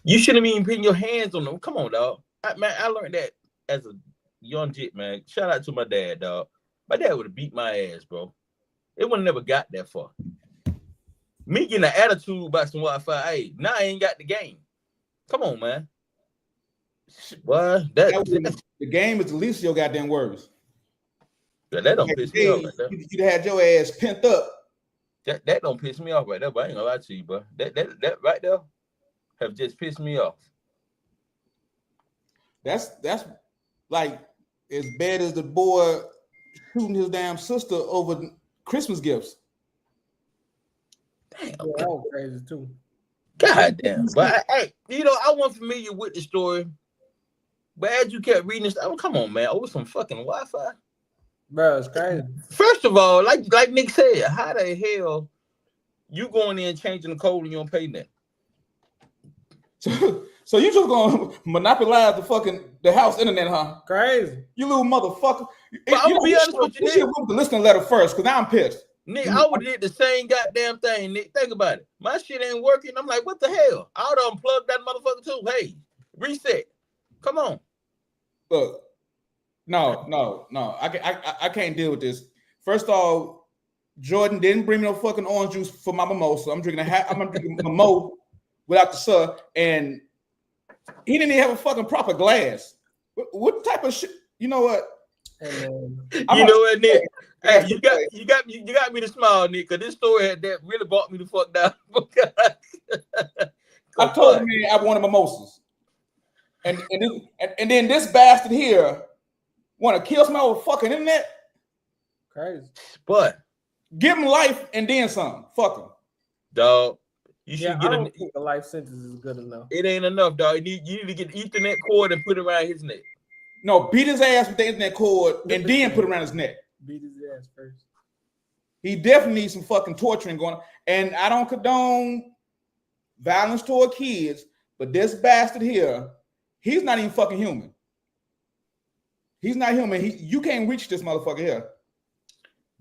you shouldn't even putting your hands on them. Come on, dog. I learned that as a young jit, man. Shout out to my dad, dog. My dad would have beat my ass, bro. It would have never got that far. Me getting an attitude about some Wi-Fi, hey, now I ain't got the game. Come on, man. Well, the game is the least of your goddamn worries. Yeah, that don't piss me off right there. You'd had your ass pent up. That don't piss me off right there, but I ain't gonna lie to you, bro. That right there have just pissed me off. That's like as bad as the boy shooting his damn sister over Christmas gifts. Damn, that was crazy too. God damn. But hey, I wasn't familiar with the story. But as you kept reading this, come on, man. Over some fucking Wi-Fi. Bro, it's crazy. First of all, like Nick said, how the hell you going in changing the code and you don't pay that? So you just gonna monopolize the house internet, huh? Crazy. You little motherfucker. But I'm gonna be honest with you, Nick. You should move the listening letter first, because now I'm pissed. Nick, I would have did the same goddamn thing, Nick. Think about it. My shit ain't working. I'm like, what the hell? I would have unplugged that motherfucker too. Hey, reset. Come on. Look. No. I can't deal with this. First of all, Jordan didn't bring me no fucking orange juice for my mimosa. I'm drinking a mo without the sun, and he didn't even have a fucking proper glass. What type of shit? You know what? You know what, Nick? Hey, you got me to smile, Nick, because this story that really brought me the fuck down. I told him I wanted mimosas, and then this bastard here want to kill somebody over fucking internet. Crazy. But give him life and then some. Fuck him, dog. You should I don't think a life sentence is good enough. It ain't enough, dog. You need to get the Ethernet cord and put it around his neck. No, beat his ass with the internet cord and then put it around his neck. Beat his ass first. He definitely needs some fucking torturing going on. And I don't condone violence toward kids, but this bastard here, he's not even fucking human. He's not human. You can't reach this motherfucker here.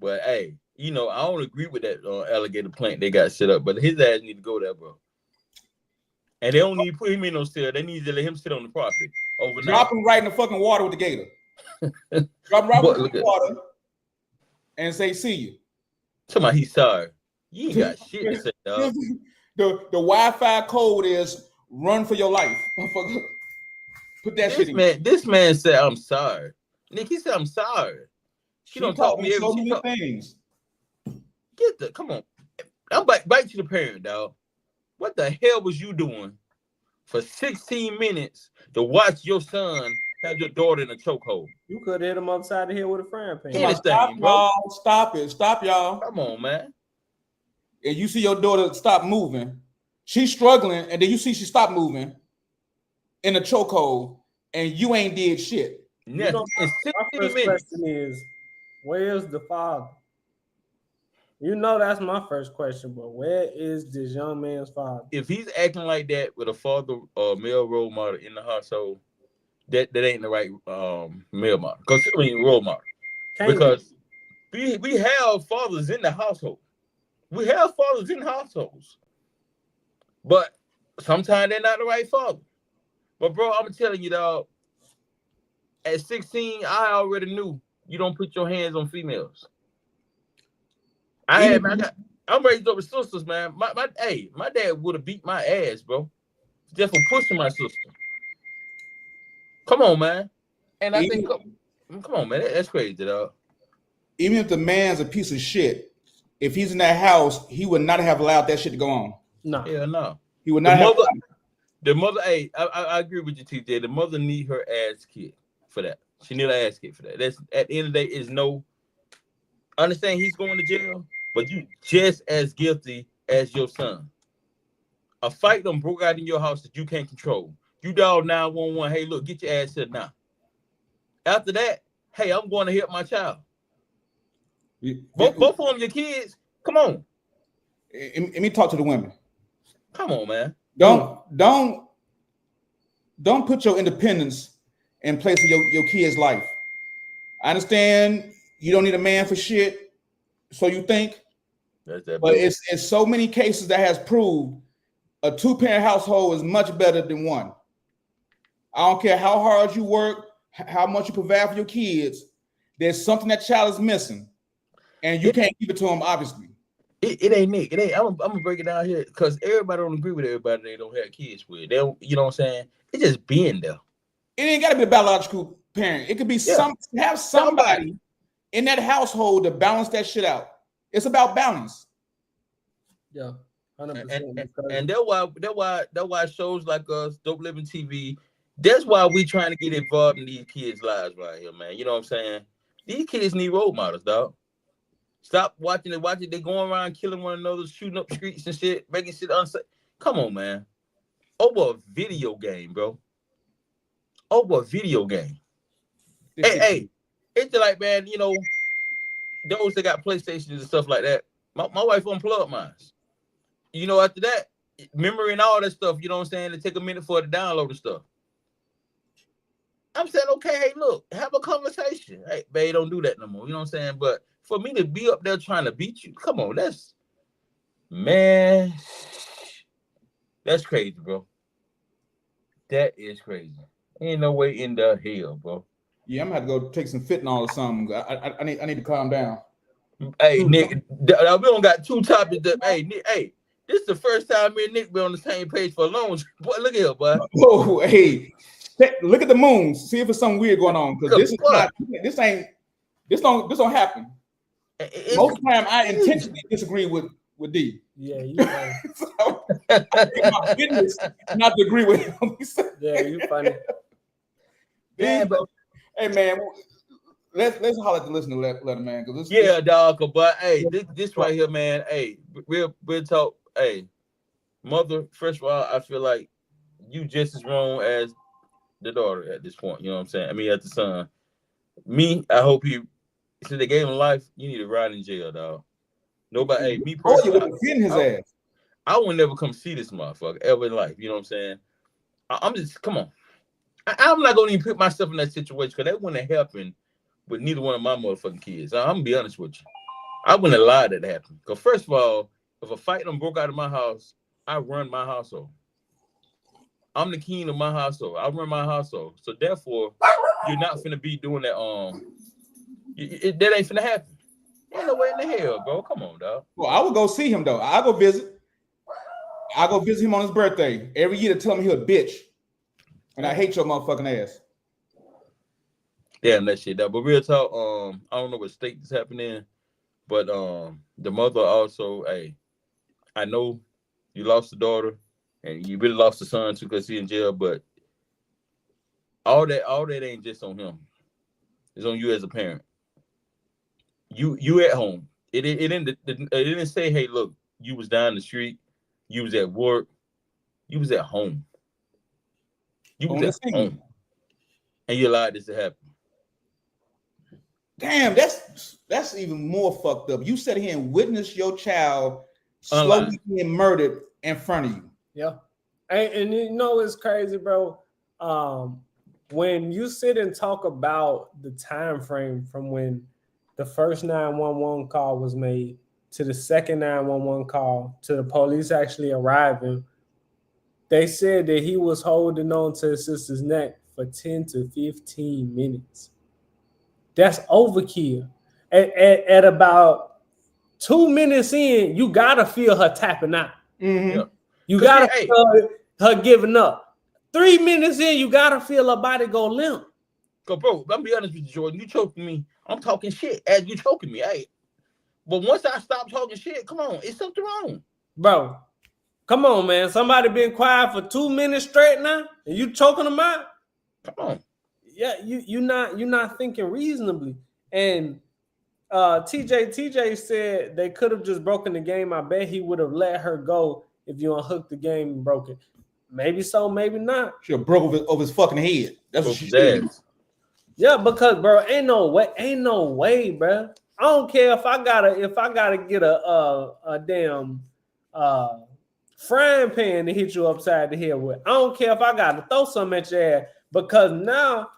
But hey, I don't agree with that alligator plant they got set up, but his ass need to go there, bro. And they don't need to put him in no cell. They need to let him sit on the property overnight. Drop him right in the fucking water with the gator. Drop him right in the water and say, see you. Somebody, he's sorry. You ain't got shit to say, dog. The Wi-Fi code is run for your life. Put that shit in. This man said, I'm sorry. Nick, he said, I'm sorry. She don't talk to me so many things. Come on. I'm back to the parent, dog. What the hell was you doing for 16 minutes to watch your son have your daughter in a chokehold? You could hit him upside the head with a frying pan. Anything, bro. Stop it. Stop, y'all. Come on, man. And you see your daughter stop moving. She's struggling, and then you see she stop moving in a chokehold, and you ain't did shit. My first question is, where's the father? That's my first question, but where is this young man's father? If he's acting like that with a father or male role model in the household, that ain't the right male model. Role model. Because we have fathers in the household. We have fathers in households. But sometimes they're not the right father. But bro, I'm telling you, dog, at 16, I already knew you don't put your hands on females. I'm raised up with sisters, man. My dad would have beat my ass, bro, just for pushing my sister. Come on, man. And I think, come on, man, that's crazy, dog. Even if the man's a piece of shit, if he's in that house, he would not have allowed that shit to go on. No. Yeah, no. He would not have. The mother, I agree with you, TJ. The mother need her ass kicked for that. She need her ass kicked for that. That's at the end of the day is no. Understand he's going to jail, but you just as guilty as your son. A fight done broke out in your house that you can't control. You dial 911. Hey, look, get your ass here now. After that, hey, I'm going to help my child. Both of them, your kids. Come on. Let me talk to the women. Come on, man. Don't put your independence in place of your kid's life. I understand you don't need a man for shit, so you think. But it's so many cases that has proved a 2-parent household is much better than one. I don't care how hard you work, how much you provide for your kids. There's something that child is missing, and you can't give it to them, obviously. It ain't Nick. It ain't. I'm gonna break it down here because everybody don't agree with everybody they don't have kids with. They don't, you know what I'm saying? It's just being there. It ain't gotta be a biological parent. It could be have somebody in that household to balance that shit out. It's about balance. Yeah. 100%. And that's why shows like us, Dope Living TV, that's why we trying to get involved in these kids' lives right here, man. You know what I'm saying? These kids need role models, dog. Stop watching it. They going around killing one another, shooting up streets and shit, making shit unsafe. Come on, man. Over a video game, bro. Over a video game. Hey, it's like, man, those that got PlayStations and stuff like that. My wife unplugged mine. After that, memory and all that stuff, you know what I'm saying? It take a minute for it to download the stuff. I'm saying, okay, hey, look, have a conversation. Hey, babe, don't do that no more. You know what I'm saying? But for me to be up there trying to beat you, come on, that's crazy, bro. That is crazy. Ain't no way in the hell, bro. Yeah, I'm gonna have to go take some fentanyl or something. I need to calm down. Hey, Nick, we don't got two topics. Hey, Nick, this is the first time me and Nick been on the same page for a long time. Boy, look here, boy. Oh, hey, look at the moons. See if there's something weird going on. Because this don't happen. Most of the time, I intentionally disagree with D. Yeah, you funny. So, my business not to agree with him. Yeah, you funny. Yeah, but hey, man, let's holler at the listener letter, man. Dog. But hey, this right here, man. Hey, real talk. Hey, mother. First of all, I feel like you just as wrong as the daughter at this point. You know what I'm saying? I mean, at the son. Me, I hope he since they gave him life, you need to ride in jail, dog. Nobody, hey, me Oh, you personally, would defend his ass. I would never come see this motherfucker ever in life. You know what I'm saying? I'm just, come on. I'm not gonna even put myself in that situation because that wouldn't have happened with neither one of my motherfucking kids. I'm gonna be honest with you. I wouldn't have lied that happened. Because first of all, if a fight done broke out of my house, I run my household. I'm the king of my household. I run my household. So therefore, you're not finna be doing that. That ain't finna happen. Ain't no way in the hell, bro. Come on, dog. Well, I would go see him though. I go visit. I go visit him on his birthday every year to tell him he a bitch, and I hate your motherfucking ass. Damn that shit, dog. But real talk, I don't know what state this happened in, but the mother also, hey, I know you lost a daughter, and you really lost a son too because he's in jail. But all that ain't just on him. It's on you as a parent. You at home. It didn't say, hey, look, you was down the street, you was at work, you was at home. You was at home, and you allowed this to happen. Damn, that's even more fucked up. You sat here and witnessed your child slowly being murdered in front of you. Yeah, and you know it's crazy, bro. When you sit and talk about the time frame from when the first 911 call was made to the second 911 call to the police actually arriving, they said that he was holding on to his sister's neck for 10 to 15 minutes. That's overkill. At about 2 minutes in, you gotta feel her tapping out. Mm-hmm. Yeah. You gotta feel her giving up. 3 minutes in, you gotta feel her body go limp. Cause bro, I'm be honest with you, Jordan. You choking me. I'm talking shit as you choking me. Hey, but once I stop talking shit, come on, it's something wrong, bro. Come on, man. Somebody been quiet for 2 minutes straight now, and you choking them out. Come on. Yeah, you're not thinking reasonably. And TJ said they could have just broken the game. I bet he would have let her go if you unhooked the game and broke it. Maybe so, maybe not. She broke over his fucking head. That's what she said. Yeah, because bro, ain't no way, bro. I don't care if I gotta get a damn frying pan to hit you upside the head with. I don't care if I gotta throw something at your ass, because now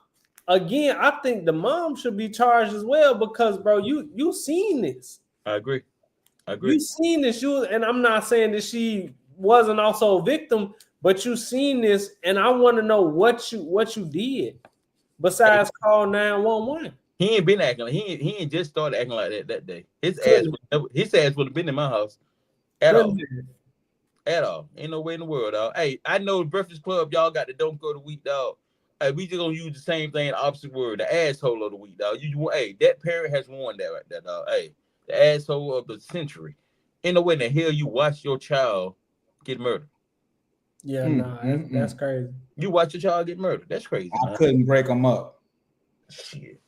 again, I think the mom should be charged as well, because bro, you seen this. I agree. You seen this, and I'm not saying that she wasn't also a victim, but you seen this, and I want to know what you did besides call 911. He ain't been acting. He ain't just started acting like that day. His ass would have been in my house at all. At all. Ain't no way in the world, dog. Hey, I know the Breakfast Club, y'all got the don't go to week, dog. Hey, we just gonna use the same thing, the opposite word, the asshole of the week, dog. Hey, that parent has won that right there, dog. Hey, the asshole of the century. Ain't no way in the hell you watch your child get murdered. Yeah, that's crazy. You watch your child get murdered. That's crazy. I couldn't break them up. Shit.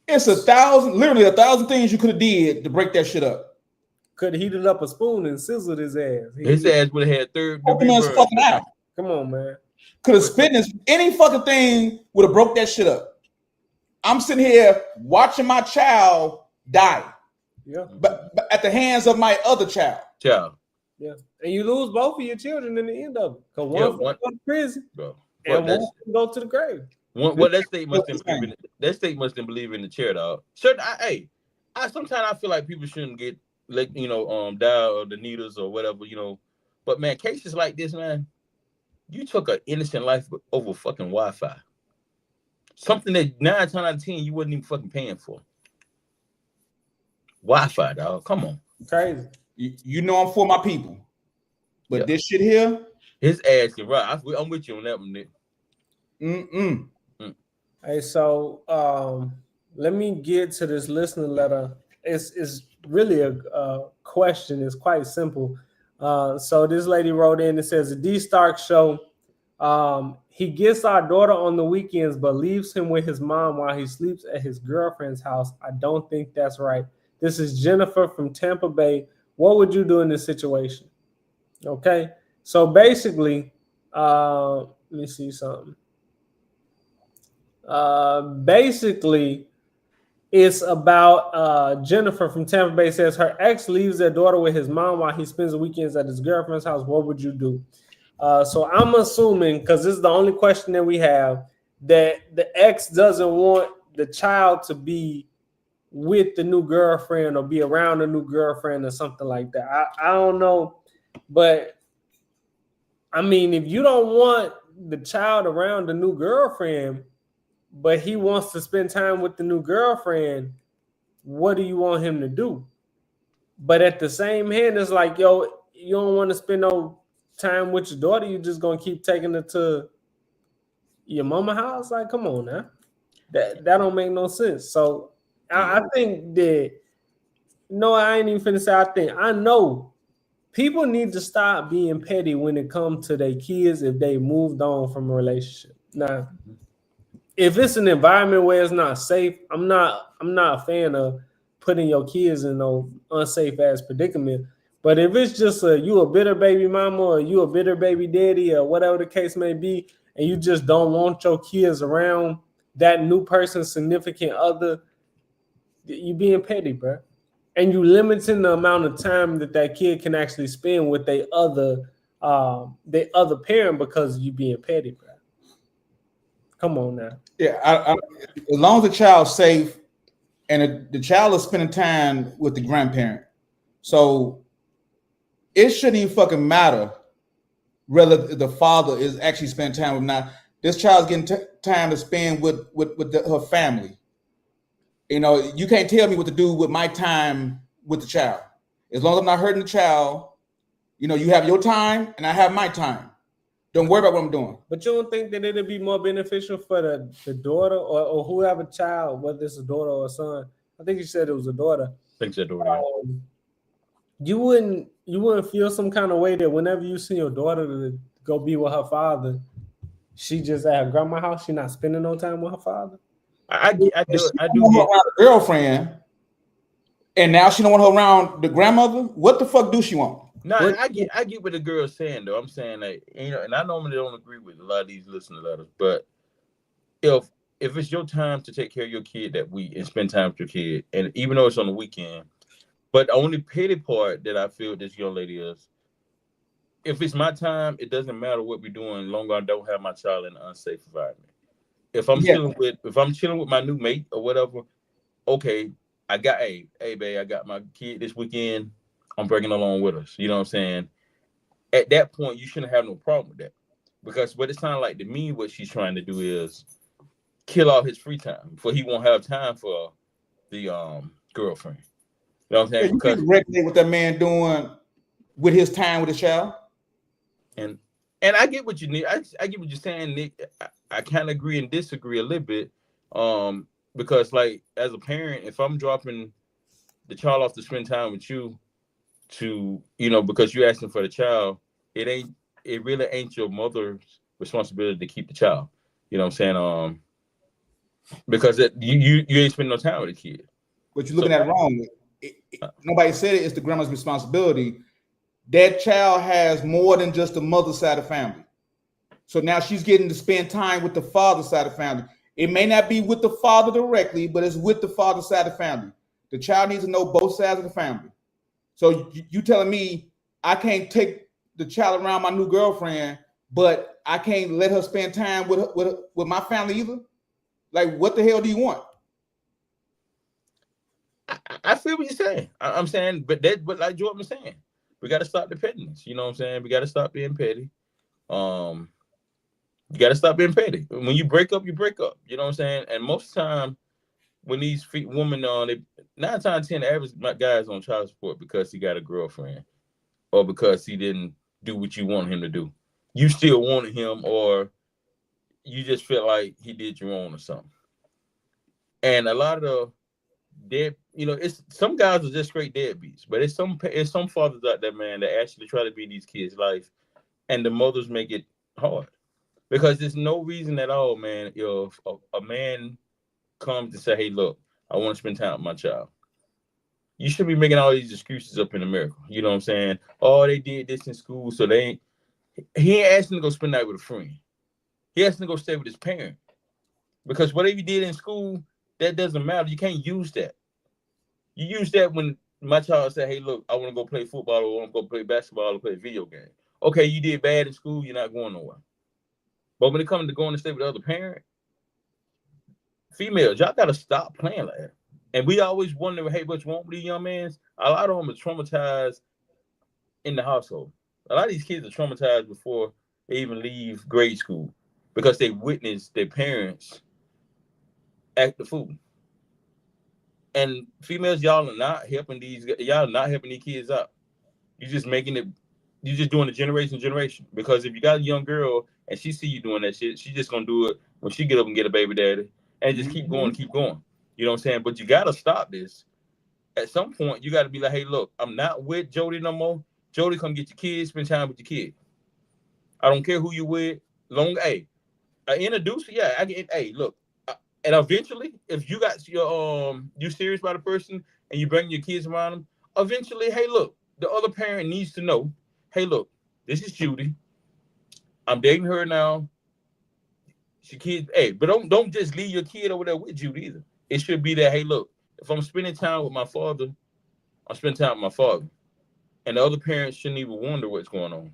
It's literally 1,000 things you could have did to break that shit up. Could have heated up a spoon and sizzled his ass. His ass would have had third degree burns. Fucking out. Come on, man. Could have spit any fucking thing would have broke that shit up. I'm sitting here watching my child die. Yeah. But at the hands of my other child. Yeah. And you lose both of your children in the end of it. Because one go to prison, bro, and one go to the grave. That state must believe in the chair, dog. Sometimes I feel like people shouldn't get die or the needles or whatever, But man, cases like this, man, you took an innocent life over fucking Wi-Fi. Something that 9 times out of 10 you wasn't even fucking paying for. Wi-Fi, dog. Come on. Crazy. You know I'm for my people. But this shit here, his ass can ride. I'm with you on that one, Nick. Hey, so let me get to this listener letter. It's really a question. It's quite simple. So this lady wrote in and says, the D Stark show, he gets our daughter on the weekends, but leaves him with his mom while he sleeps at his girlfriend's house. I don't think that's right. This is Jennifer from Tampa Bay. What would you do in this situation? Okay. So basically, let me see something. Basically, It's about Jennifer from Tampa Bay says her ex leaves their daughter with his mom while he spends the weekends at his girlfriend's house. What would you do? So I'm assuming, because this is the only question that we have, that the ex doesn't want the child to be with the new girlfriend or be around the new girlfriend or something like that. I don't know. But I mean, if you don't want the child around the new girlfriend, but he wants to spend time with the new girlfriend, what do you want him to do? But at the same hand, it's like, yo, you don't want to spend no time with your daughter. You're just going to keep taking her to your mama house? Like, come on now. That don't make no sense. So I think that, no, I ain't even finna say I know people need to stop being petty when it comes to their kids if they moved on from a relationship. Now, if it's an environment where it's not safe, I'm not a fan of putting your kids in no unsafe ass predicament. But if it's just you a bitter baby mama or you a bitter baby daddy or whatever the case may be, and you just don't want your kids around that new person's significant other, you being petty, bro. And you limiting the amount of time that kid can actually spend with their other parent because you being petty, bro. Come on now. Yeah, as long as the child's safe and the child is spending time with the grandparent, so it shouldn't even fucking matter whether the father is actually spending time with not. This child's getting time to spend with her family. You know, you can't tell me what to do with my time with the child. As long as I'm not hurting the child, you know, you have your time and I have my time. Don't worry about what I'm doing. But you don't think that it'd be more beneficial for the daughter or whoever child, whether it's a daughter or a son? I think you said it was a daughter. I think it's a daughter. You wouldn't feel some kind of way that whenever you see your daughter to go be with her father, she just at her grandma's house, she not spending no time with her father? I do get a girlfriend, and now she don't want her around the grandmother. What the fuck do she want? No, I get what the girl's saying though. I'm saying that, you know, and I normally don't agree with a lot of these listener letters, but if it's your time to take care of your kid that week and spend time with your kid, and even though it's on the weekend, but the only petty part that I feel this young lady is, if it's my time, it doesn't matter what we're doing, long as I don't have my child in an unsafe environment. If I'm chilling with my new mate or whatever, okay, I got hey babe, I got my kid this weekend. I'm bringing along with us. You know what I'm saying? At that point, you shouldn't have no problem with that, because what it sounds like to me, what she's trying to do is kill all his free time, for he won't have time for the girlfriend. You know what I'm saying? Yeah, you can regulate what that man doing with his time with the child. And I get what you need. I get what you're saying, Nick. I kind of agree and disagree a little bit. Because like as a parent, if I'm dropping the child off to spend time with you, to, you know, because you're asking for the child, it really ain't your mother's responsibility to keep the child. You know what I'm saying? Because you ain't spending no time with the kid. But you're looking at it wrong. Nobody said it's the grandma's responsibility. That child has more than just the mother's side of the family. So now she's getting to spend time with the father's side of the family. It may not be with the father directly, but it's with the father's side of the family. The child needs to know both sides of the family. So you telling me I can't take the child around my new girlfriend, but I can't let her spend time with my family either? Like, what the hell do you want? I feel what you're saying. I'm saying, but like Jordan was saying, we got to stop the pettiness. You know what I'm saying? We got to stop being petty. You got to stop being petty. When you break up, you break up. You know what I'm saying? And most of the time, when these women they 9 times out of 10, the average guy is on child support because he got a girlfriend or because he didn't do what you want him to do. You still wanted him, or you just feel like he did you wrong or something. And a lot of the dead, you know, it's some guys are just straight deadbeats, but it's some fathers out there, man, that actually try to be in these kids' life, and the mothers make it hard, because there's no reason at all, man. If a man comes to say, hey, look, I want to spend time with my child, you should be making all these excuses up in America. You know what I'm saying? Oh, they did this in school, so he ain't asking to go spend the night with a friend. He asking to go stay with his parent, because whatever you did in school, That doesn't matter. You can't use that. You use that when my child said, "Hey, look, I want to go play football, or I want to go play basketball, or play a video game." Okay, you did bad in school. You're not going nowhere. But when it comes to going to stay with the other parent, females, y'all gotta stop playing like that. And we always wonder, hey, what you want with these young men? A lot of them are traumatized in the household. A lot of these kids are traumatized before they even leave grade school because they witnessed their parents act the fool. And females, y'all are not helping these kids out. You're just making it. You're just doing it generation. Because if you got a young girl and she see you doing that shit, she's just gonna do it when she get up and get a baby daddy, and just keep going. You know what I'm saying? But you gotta stop this. At some point, you gotta be like, hey, look, I'm not with Jody no more. Jody, come get your kids, spend time with your kid. I don't care who you with. I introduce you. Yeah, I get. Hey, look. And eventually, if you got your you serious about a person and you bring your kids around them, eventually, hey, look, the other parent needs to know, hey, look, this is Judy. I'm dating her now. She kid, hey, but don't just leave your kid over there with Judy either. It should be that, hey, look, if I'm spending time with my father, I'm spending time with my father. And the other parents shouldn't even wonder what's going on.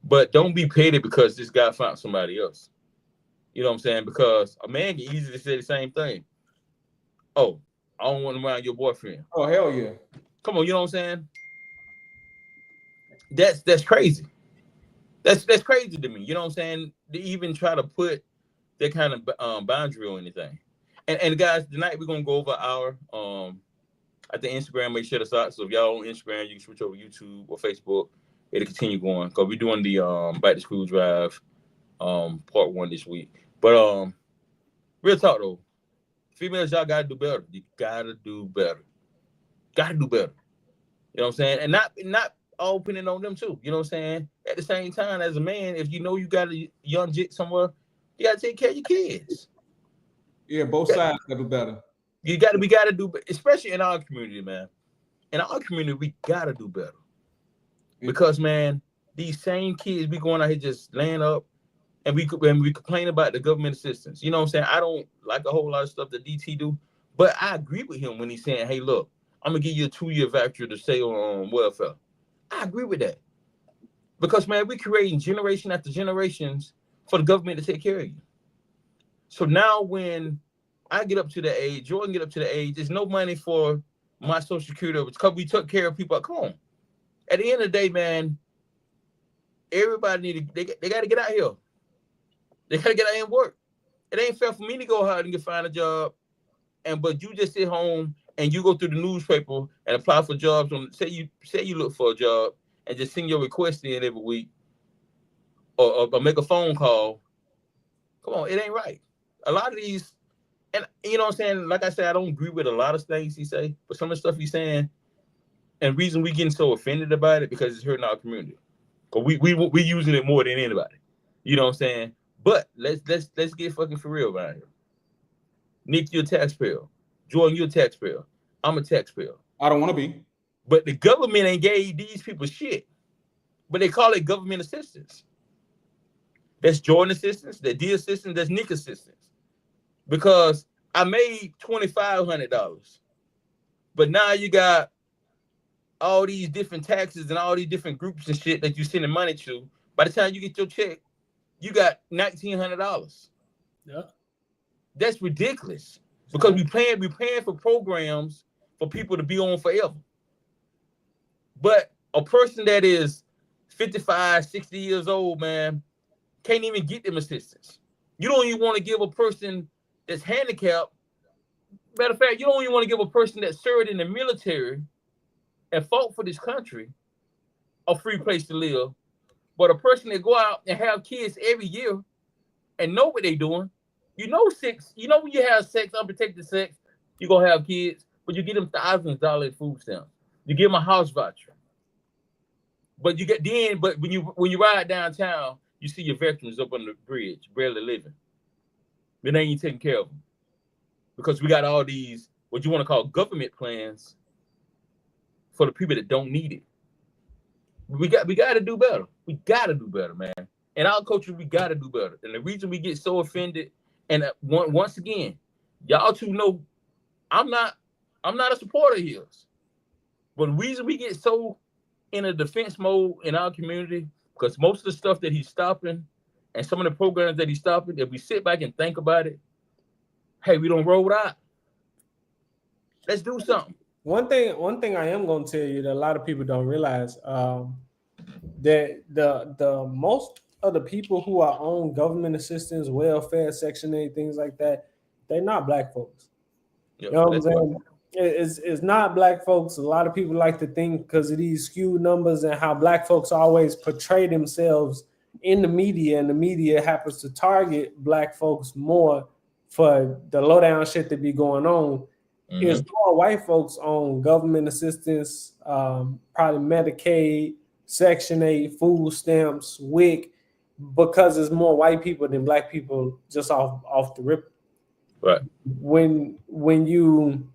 But don't be petty because this guy found somebody else. You know what I'm saying? Because a man can easily say the same thing. Oh, I don't want him around your boyfriend. Oh, hell yeah. Come on, you know what I'm saying? That's crazy. That's crazy to me. You know what I'm saying? To even try to put that kind of boundary or anything. And guys, tonight we're gonna go over our I think Instagram may shut us out. So if y'all on Instagram, you can switch over YouTube or Facebook. It'll continue going because we're doing the Back to School Drive part 1 this week. But real talk though, females, y'all gotta do better. You gotta do better. Gotta do better. You know what I'm saying? And not all putting on them too. You know what I'm saying? At the same time, as a man, if you know you got a young jit somewhere, you gotta take care of your kids. Yeah, both sides gotta do better. We gotta do, especially in our community, man. In our community, we gotta do better. Because man, these same kids be going out here just laying up, and we complain about the government assistance. You know what I'm saying? I don't like a whole lot of stuff that DT do, but I agree with him when he's saying, "Hey, look, I'm gonna give you a 2-year voucher to stay on welfare." I agree with that because man, we're creating generation after generations for the government to take care of you. So now when I get up to the age, Jordan get up to the age, there's no money for my Social Security because we took care of people at home. At the end of the day, man, everybody they got to get out here. They got to get out here and work. It ain't fair for me to go out and find a job, but you just sit home and you go through the newspaper and apply for jobs. Say you look for a job and just send your request in every week, or make a phone call. Come on, it ain't right. A lot of these, and you know what I'm saying. Like I said, I don't agree with a lot of things he say, but some of the stuff he's saying, and the reason we getting so offended about it because it's hurting our community. But we using it more than anybody. You know what I'm saying? But let's get fucking for real right here. Nick, you're a taxpayer. Jordan, you're a taxpayer. I'm a taxpayer. I don't want to be. But the government ain't gave these people shit. But they call it government assistance. That's Jordan assistance, that's D assistance, that's Nick assistance. Because I made $2,500. But now you got all these different taxes and all these different groups and shit that you're sending money to. By the time you get your check, you got $1,900. Yeah. That's ridiculous. Because we paying for programs for people to be on forever. But a person that is 55, 60 years old, man, can't even get them assistance. You don't even want to give a person that's handicapped. Matter of fact, you don't even want to give a person that served in the military and fought for this country a free place to live. But a person that go out and have kids every year and know what they're doing, you know when you have sex, unprotected sex, you're going to have kids, but you get them thousands of dollars in food stamps. You give them a house voucher. But when you ride downtown, you see your veterans up on the bridge, barely living. Then they ain't taking care of them. Because we got all these, what you want to call government plans for the people that don't need it. We got to do better. We got to do better, man. In our culture, we got to do better. And the reason we get so offended, and once again, Y'all two know I'm not a supporter of his. But the reason we get so in a defense mode in our community, because most of the stuff that he's stopping and some of the programs that he's stopping, if we sit back and think about it, hey, we don't roll out. Let's do something. One thing I am going to tell you that a lot of people don't realize, that the most of the people who are on government assistance, welfare, Section 8, things like that, they're not black folks. Yep, you know what I'm saying? It's not black folks. A lot of people like to think because of these skewed numbers and how black folks always portray themselves in the media, and the media happens to target black folks more for the low down shit that be going on. Mm-hmm. It's more white folks on government assistance, probably Medicaid, Section 8, food stamps, WIC, because it's more white people than black people just off the rip. Right. When you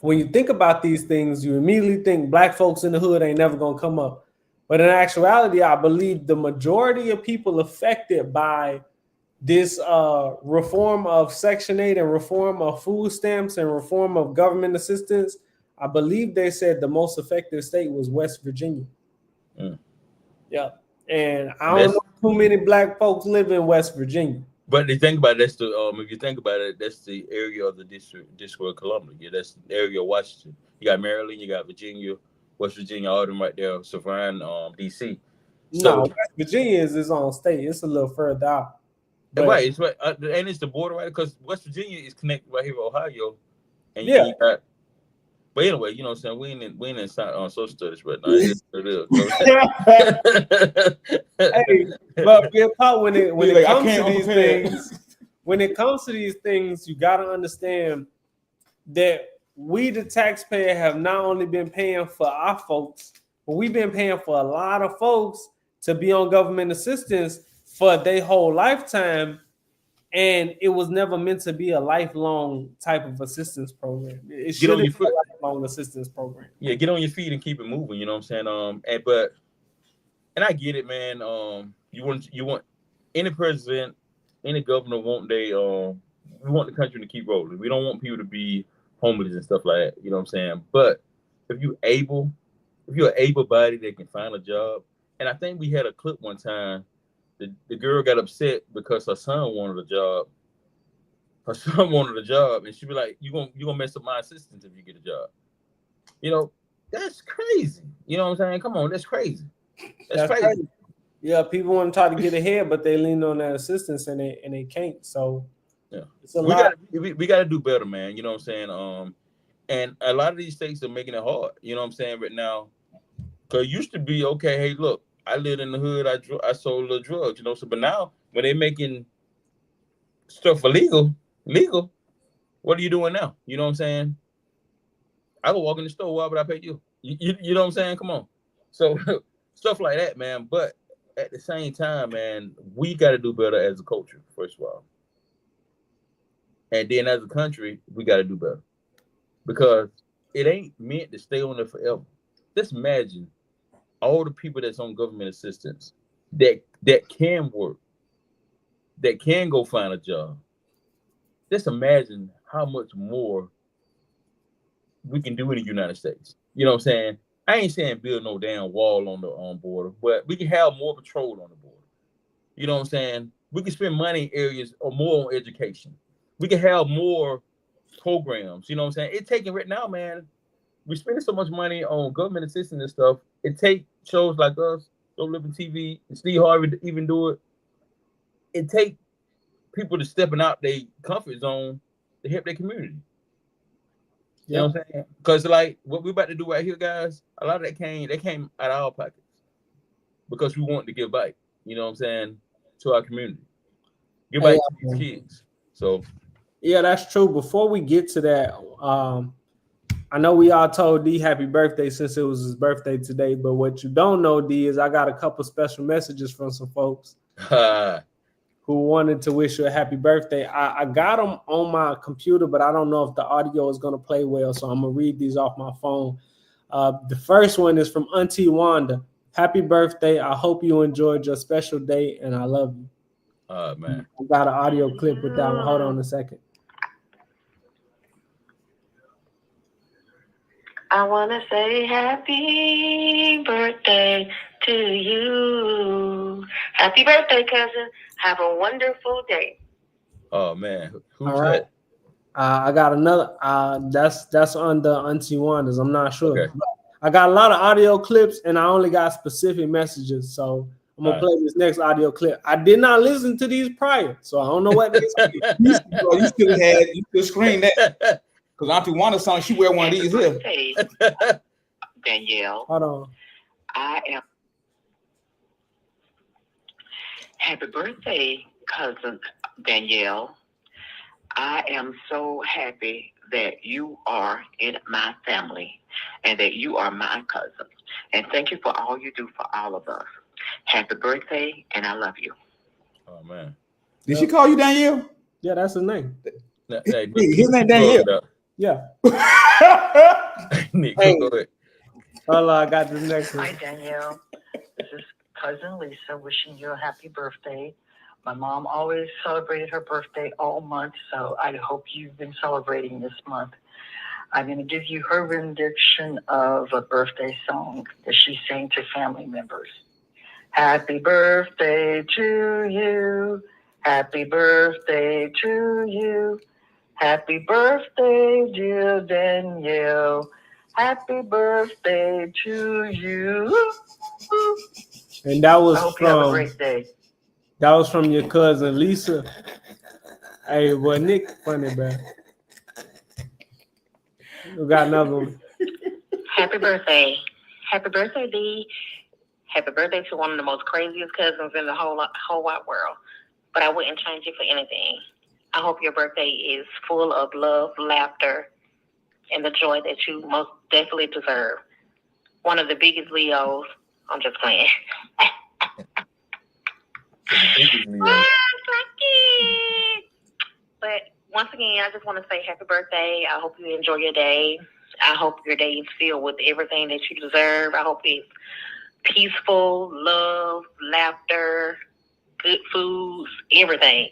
think about these things, you immediately think black folks in the hood ain't never gonna come up. But in actuality, I believe the majority of people affected by this reform of Section 8 and reform of food stamps and reform of government assistance, I believe they said the most affected state was West Virginia. Mm. Yeah. And I don't know too many black folks live in West Virginia. But they think about it, that's the if you think about it, that's the area of the district of Columbia. Yeah, that's the area of Washington. You got Maryland, you got Virginia, West Virginia, all them right there surrounding DC. So, no, West Virginia is its own state. It's a little further out. But, right, it's right, and it's the border, right? Because West Virginia is connected right here with Ohio, and yeah. You got, but anyway, you know what I'm saying? We ain't in social studies right now. It is. Hey, but when it comes to these things, when it comes to these things, you got to understand that we, the taxpayer, have not only been paying for our folks, but we've been paying for a lot of folks to be on government assistance for their whole lifetime, and it was never meant to be a lifelong type of assistance program. It should be a lifelong assistance program. Yeah, get on your feet and keep it moving. You know what I'm saying? And I get it, man. You want any president, any governor we want the country to keep rolling. We don't want people to be homeless and stuff like that. You know what I'm saying? But if you're an able-bodied that can find a job, and I think we had a clip one time. The girl got upset because her son wanted a job. Her son wanted a job, and she be like, "You gonna mess up my assistance if you get a job." You know, that's crazy. You know what I'm saying? Come on, that's crazy. That's crazy. Yeah, people want to try to get ahead, but they lean on that assistance and they can't. So yeah, it's a lot. We got to do better, man. You know what I'm saying? And a lot of these states are making it hard. You know what I'm saying right now? Because it used to be okay. Hey, look. I lived in the hood. I sold little drugs, you know. So, but now when they're making stuff illegal, what are you doing now? You know what I'm saying? I go walk in the store. Why would I pay you? You know what I'm saying? Come on. So stuff like that, man. But at the same time, man, we got to do better as a culture, first of all, and then as a country, we got to do better because it ain't meant to stay on there forever. Just imagine. All the people that's on government assistance that can work, that can go find a job. Just imagine how much more we can do in the United States. You know what I'm saying? I ain't saying build no damn wall on the border, but we can have more patrol on the border. You know what I'm saying? We can spend money in areas or more on education. We can have more programs. You know what I'm saying? It's taking right now, man. We're spending so much money on government assistance and stuff. It takes shows like us, Don't Live in TV, and Steve Harvey to even do it. It takes people to stepping out their comfort zone to help their community. You know what I'm saying? Because like what we're about to do right here, guys, a lot of that came out of our pockets because we want to give back. You know what I'm saying? To our community, give back to these kids. So yeah, that's true. Before we get to that, I know we all told D happy birthday since it was his birthday today, but what you don't know, D, is I got a couple special messages from some folks who wanted to wish you a happy birthday. I got them on my computer, but I don't know if the audio is going to play well, so I'm going to read these off my phone. The first one is from Auntie Wanda. Happy birthday. I hope you enjoyed your special day, and I love you. Man. I got an audio clip with that one. Hold on a second. I want to say happy birthday to you. Happy birthday, cousin. Have a wonderful day. Oh man, who's All right. that? I got another. That's on the Auntie Wonders. I'm not sure. Okay. I got a lot of audio clips, and I only got specific messages. So I'm gonna play this next audio clip. I did not listen to these prior, so I don't know what they say. You still screen that. Because Auntie Wanda song, she wear one of these here. Hey, Danielle. Hold on. Happy birthday, cousin Danielle. I am so happy that you are in my family and that you are my cousin. And thank you for all you do for all of us. Happy birthday, and I love you. Oh man. Did she call you Danielle? Yeah, that's his name. His name Danielle. Yeah. Nick, Hey. go ahead. Hold on, I got the next one. Hi, Danielle. This is cousin Lisa wishing you a happy birthday. My mom always celebrated her birthday all month, so I hope you've been celebrating this month. I'm going to give you her rendition of a birthday song that she sang to family members. Happy birthday to you. Happy birthday to you. Happy birthday, dear Danielle. Happy birthday to you. And that was I hope you have a great day. That was from your cousin Lisa. Hey, boy, Nick, funny, man. We got another one. Happy birthday. Happy birthday, Dee. Happy birthday to one of the most craziest cousins in the whole wide world. But I wouldn't change it for anything. I hope your birthday is full of love, laughter, and the joy that you most definitely deserve. One of the biggest Leos. I'm just playing. But once again, I just want to say happy birthday. I hope you enjoy your day. I hope your day is filled with everything that you deserve. I hope it's peaceful, love, laughter, good foods, everything.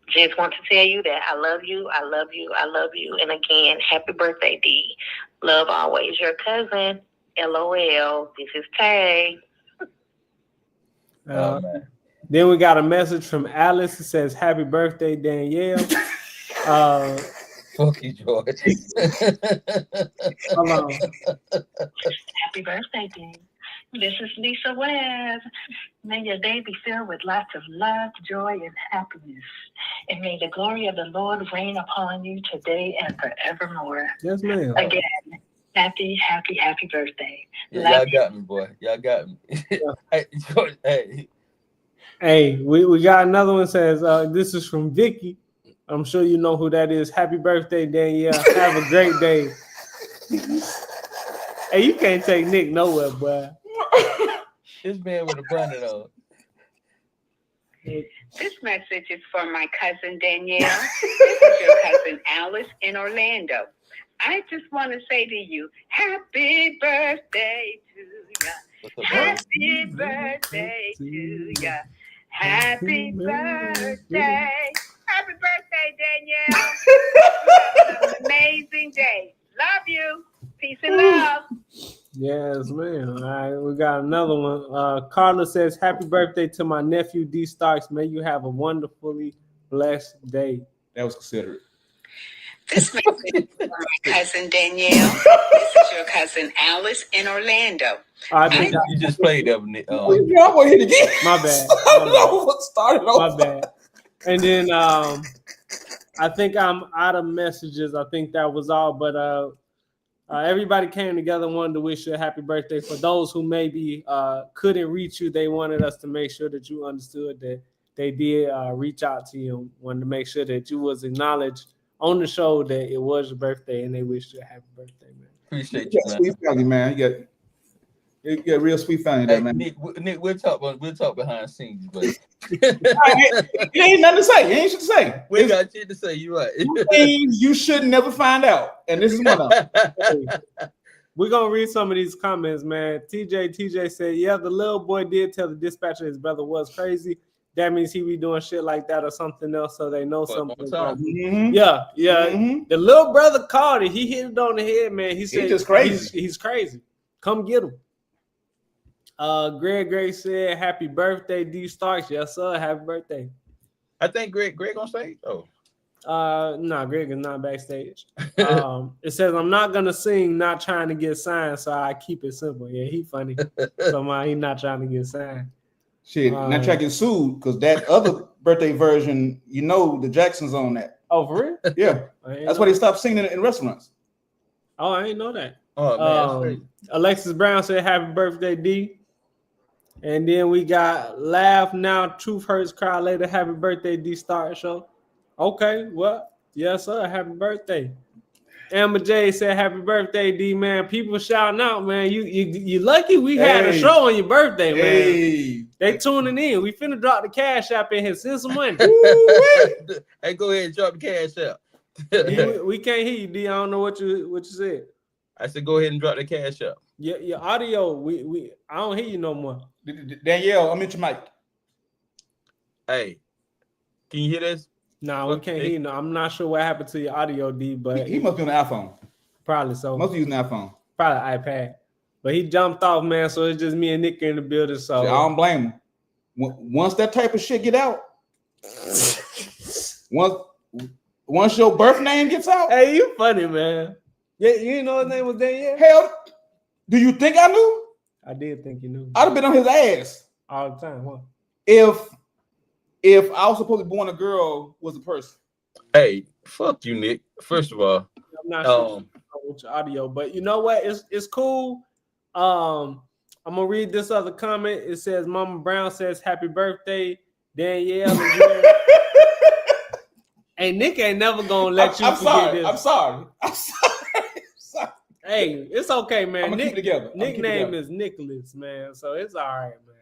Just want to tell you that I love you, I love you, I love you. And again, happy birthday, Dee. Love always, your cousin. LOL. This is Tay. Then we got a message from Alice that says, happy birthday, Danielle. Fuck you, George. Hold on. Happy birthday, Dee. This is Lisa Webb. May your day be filled with lots of love, joy, and happiness. And may the glory of the Lord reign upon you today and forevermore. Yes, ma'am. Again, happy birthday. Yeah, y'all got me, boy. Y'all got me. Hey, George, hey. Hey, we got another one says, this is from Vicky. I'm sure you know who that is. Happy birthday, Danielle. Have a great day. Hey, you can't take Nick nowhere, boy. This man with a bunny on. This message is for my cousin Danielle. This is your cousin Alice in Orlando. I just want to say to you, happy birthday to ya. Happy birthday to ya. Happy birthday. Happy birthday, Danielle. Have an amazing day. Love you. Peace and love. Yes, man. All right, we got another one. Carla says, happy birthday to my nephew, D. Starks. May you have a wonderfully blessed day. That was considerate. This message is for my cousin Danielle. This is your cousin Alice in Orlando. You just played that. I want to hit again. My bad. Started over. My bad. And then I think I'm out of messages. I think that was all. But everybody came together and wanted to wish you a happy birthday. For those who maybe couldn't reach you, they wanted us to make sure that you understood that they did reach out to you. Wanted to make sure that you was acknowledged on the show that it was your birthday and they wished you a happy birthday, man. Appreciate you, man. Sweet family, man. You got real sweet family there, man. Nick, we'll talk behind the scenes, but it ain't nothing to say. You ain't shit to say. We got shit to say. You right. Things you should never find out, and this is one of them. We're gonna read some of these comments, man. TJ said, yeah, the little boy did tell the dispatcher his brother was crazy. that means he be doing shit like that or something else, so they know For a something. long time. Mhm. Yeah. Mhm. The little brother called it. He hit it on the head, man. He said just crazy. He's crazy. Come get him. Greg Gray said, "Happy birthday, D Starks." Yes, sir. Happy birthday. I think Greg on stage. Oh, No, Greg is not backstage. It says, "I'm not gonna sing, not trying to get signed, so I keep it simple." Yeah, he funny. Somehow he not trying to get signed. Shit, not trying to get sued because that other birthday version, you know, the Jacksons on that. Oh, for real? Yeah, that's why they stopped singing it in restaurants. Oh, I didn't know that. Oh man, Alexis Brown said, "Happy birthday, D." And then we got Laugh Now, Truth Hurts, Cry Later. Happy birthday, D Star Show. Okay, well, yes, sir. Happy birthday. Amber J said, "Happy birthday, D, man." People shouting out, man. You lucky we had a show on your birthday, man. They tuning in. We finna drop the cash app in here. Send some money. Hey, go ahead and drop the cash out. we can't hear you, D. I don't know what you said. I said, go ahead and drop the cash out. Your audio, I don't hear you no more. Danielle, I'm at your mic. Hey, can you hear this? No, we can't hear you. No, I'm not sure what happened to your audio, D, but he must be on the iPhone. Probably so. Must be using the iPhone. Probably iPad. But he jumped off, man, so it's just me and Nick in the building. So I don't blame him. Once that type of shit get out, once your birth name gets out. Hey, you funny, man. Yeah, you didn't know his name was Daniel? Hell, do you think I knew? I did think you knew. I'd have been on his ass all the time. Huh? If I was supposed to be born a girl was a person. Hey, fuck you, Nick. First of all, I'm not sure with your audio, but you know what? It's cool. I'm gonna read this other comment. It says, "Mama Brown says happy birthday, Danielle." Hey, Nick ain't never gonna let you forget this. I'm sorry. Hey, it's okay, man. Nick, keep it together. Nickname is Nicholas, man. So it's all right, man.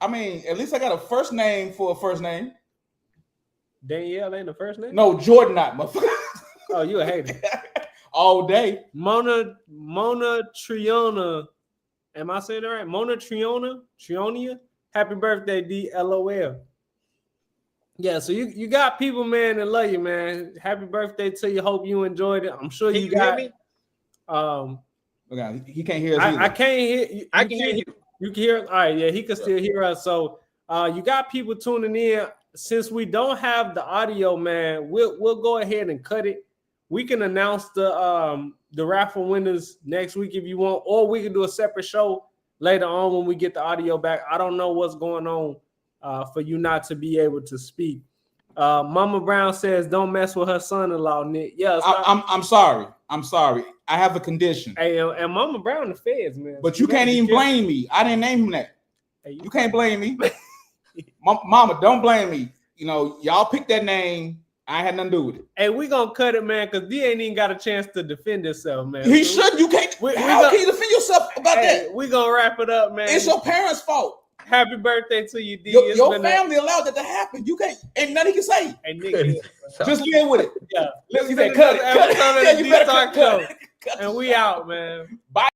I mean, at least I got a first name for a first name. Danielle ain't the first name? No, Jordan not, motherfucker. Oh, you a hater. All day. Mona Triona. Am I saying that right? Mona Trionia. Happy birthday, D. LOL. Yeah, so you got people, man, that love you, man. Happy birthday to you. Hope you enjoyed it. I'm sure you got me. Okay, he can't hear us. I can't hear you. I can hear you. You can hear us? All right, yeah, he can still hear us. So you got people tuning in. Since we don't have the audio, man, we'll go ahead and cut it. We can announce the raffle winners next week if you want, or we can do a separate show later on when we get the audio back. I don't know what's going on for you not to be able to speak. Mama Brown says, "Don't mess with her son-in-law, Nick." Yeah, I'm sorry. I'm sorry. I have a condition. Hey, and Mama Brown the feds, man. But you can't even blame me. I didn't name him that. Hey, you can't blame me. Mama, don't blame me. You know, y'all picked that name. I had nothing to do with it. Hey, we gonna cut it, man, because D ain't even got a chance to defend himself, man. He should. You can't. How can you defend yourself about that? We gonna wrap it up, man. It's your parents' fault. Happy birthday to you, D. Your family allowed that to happen. You can't. Ain't nothing you can say. Hey, Nick, just live with it. Yeah. Listen, cut it. Yeah, you better cut it. And we out, man. Bye.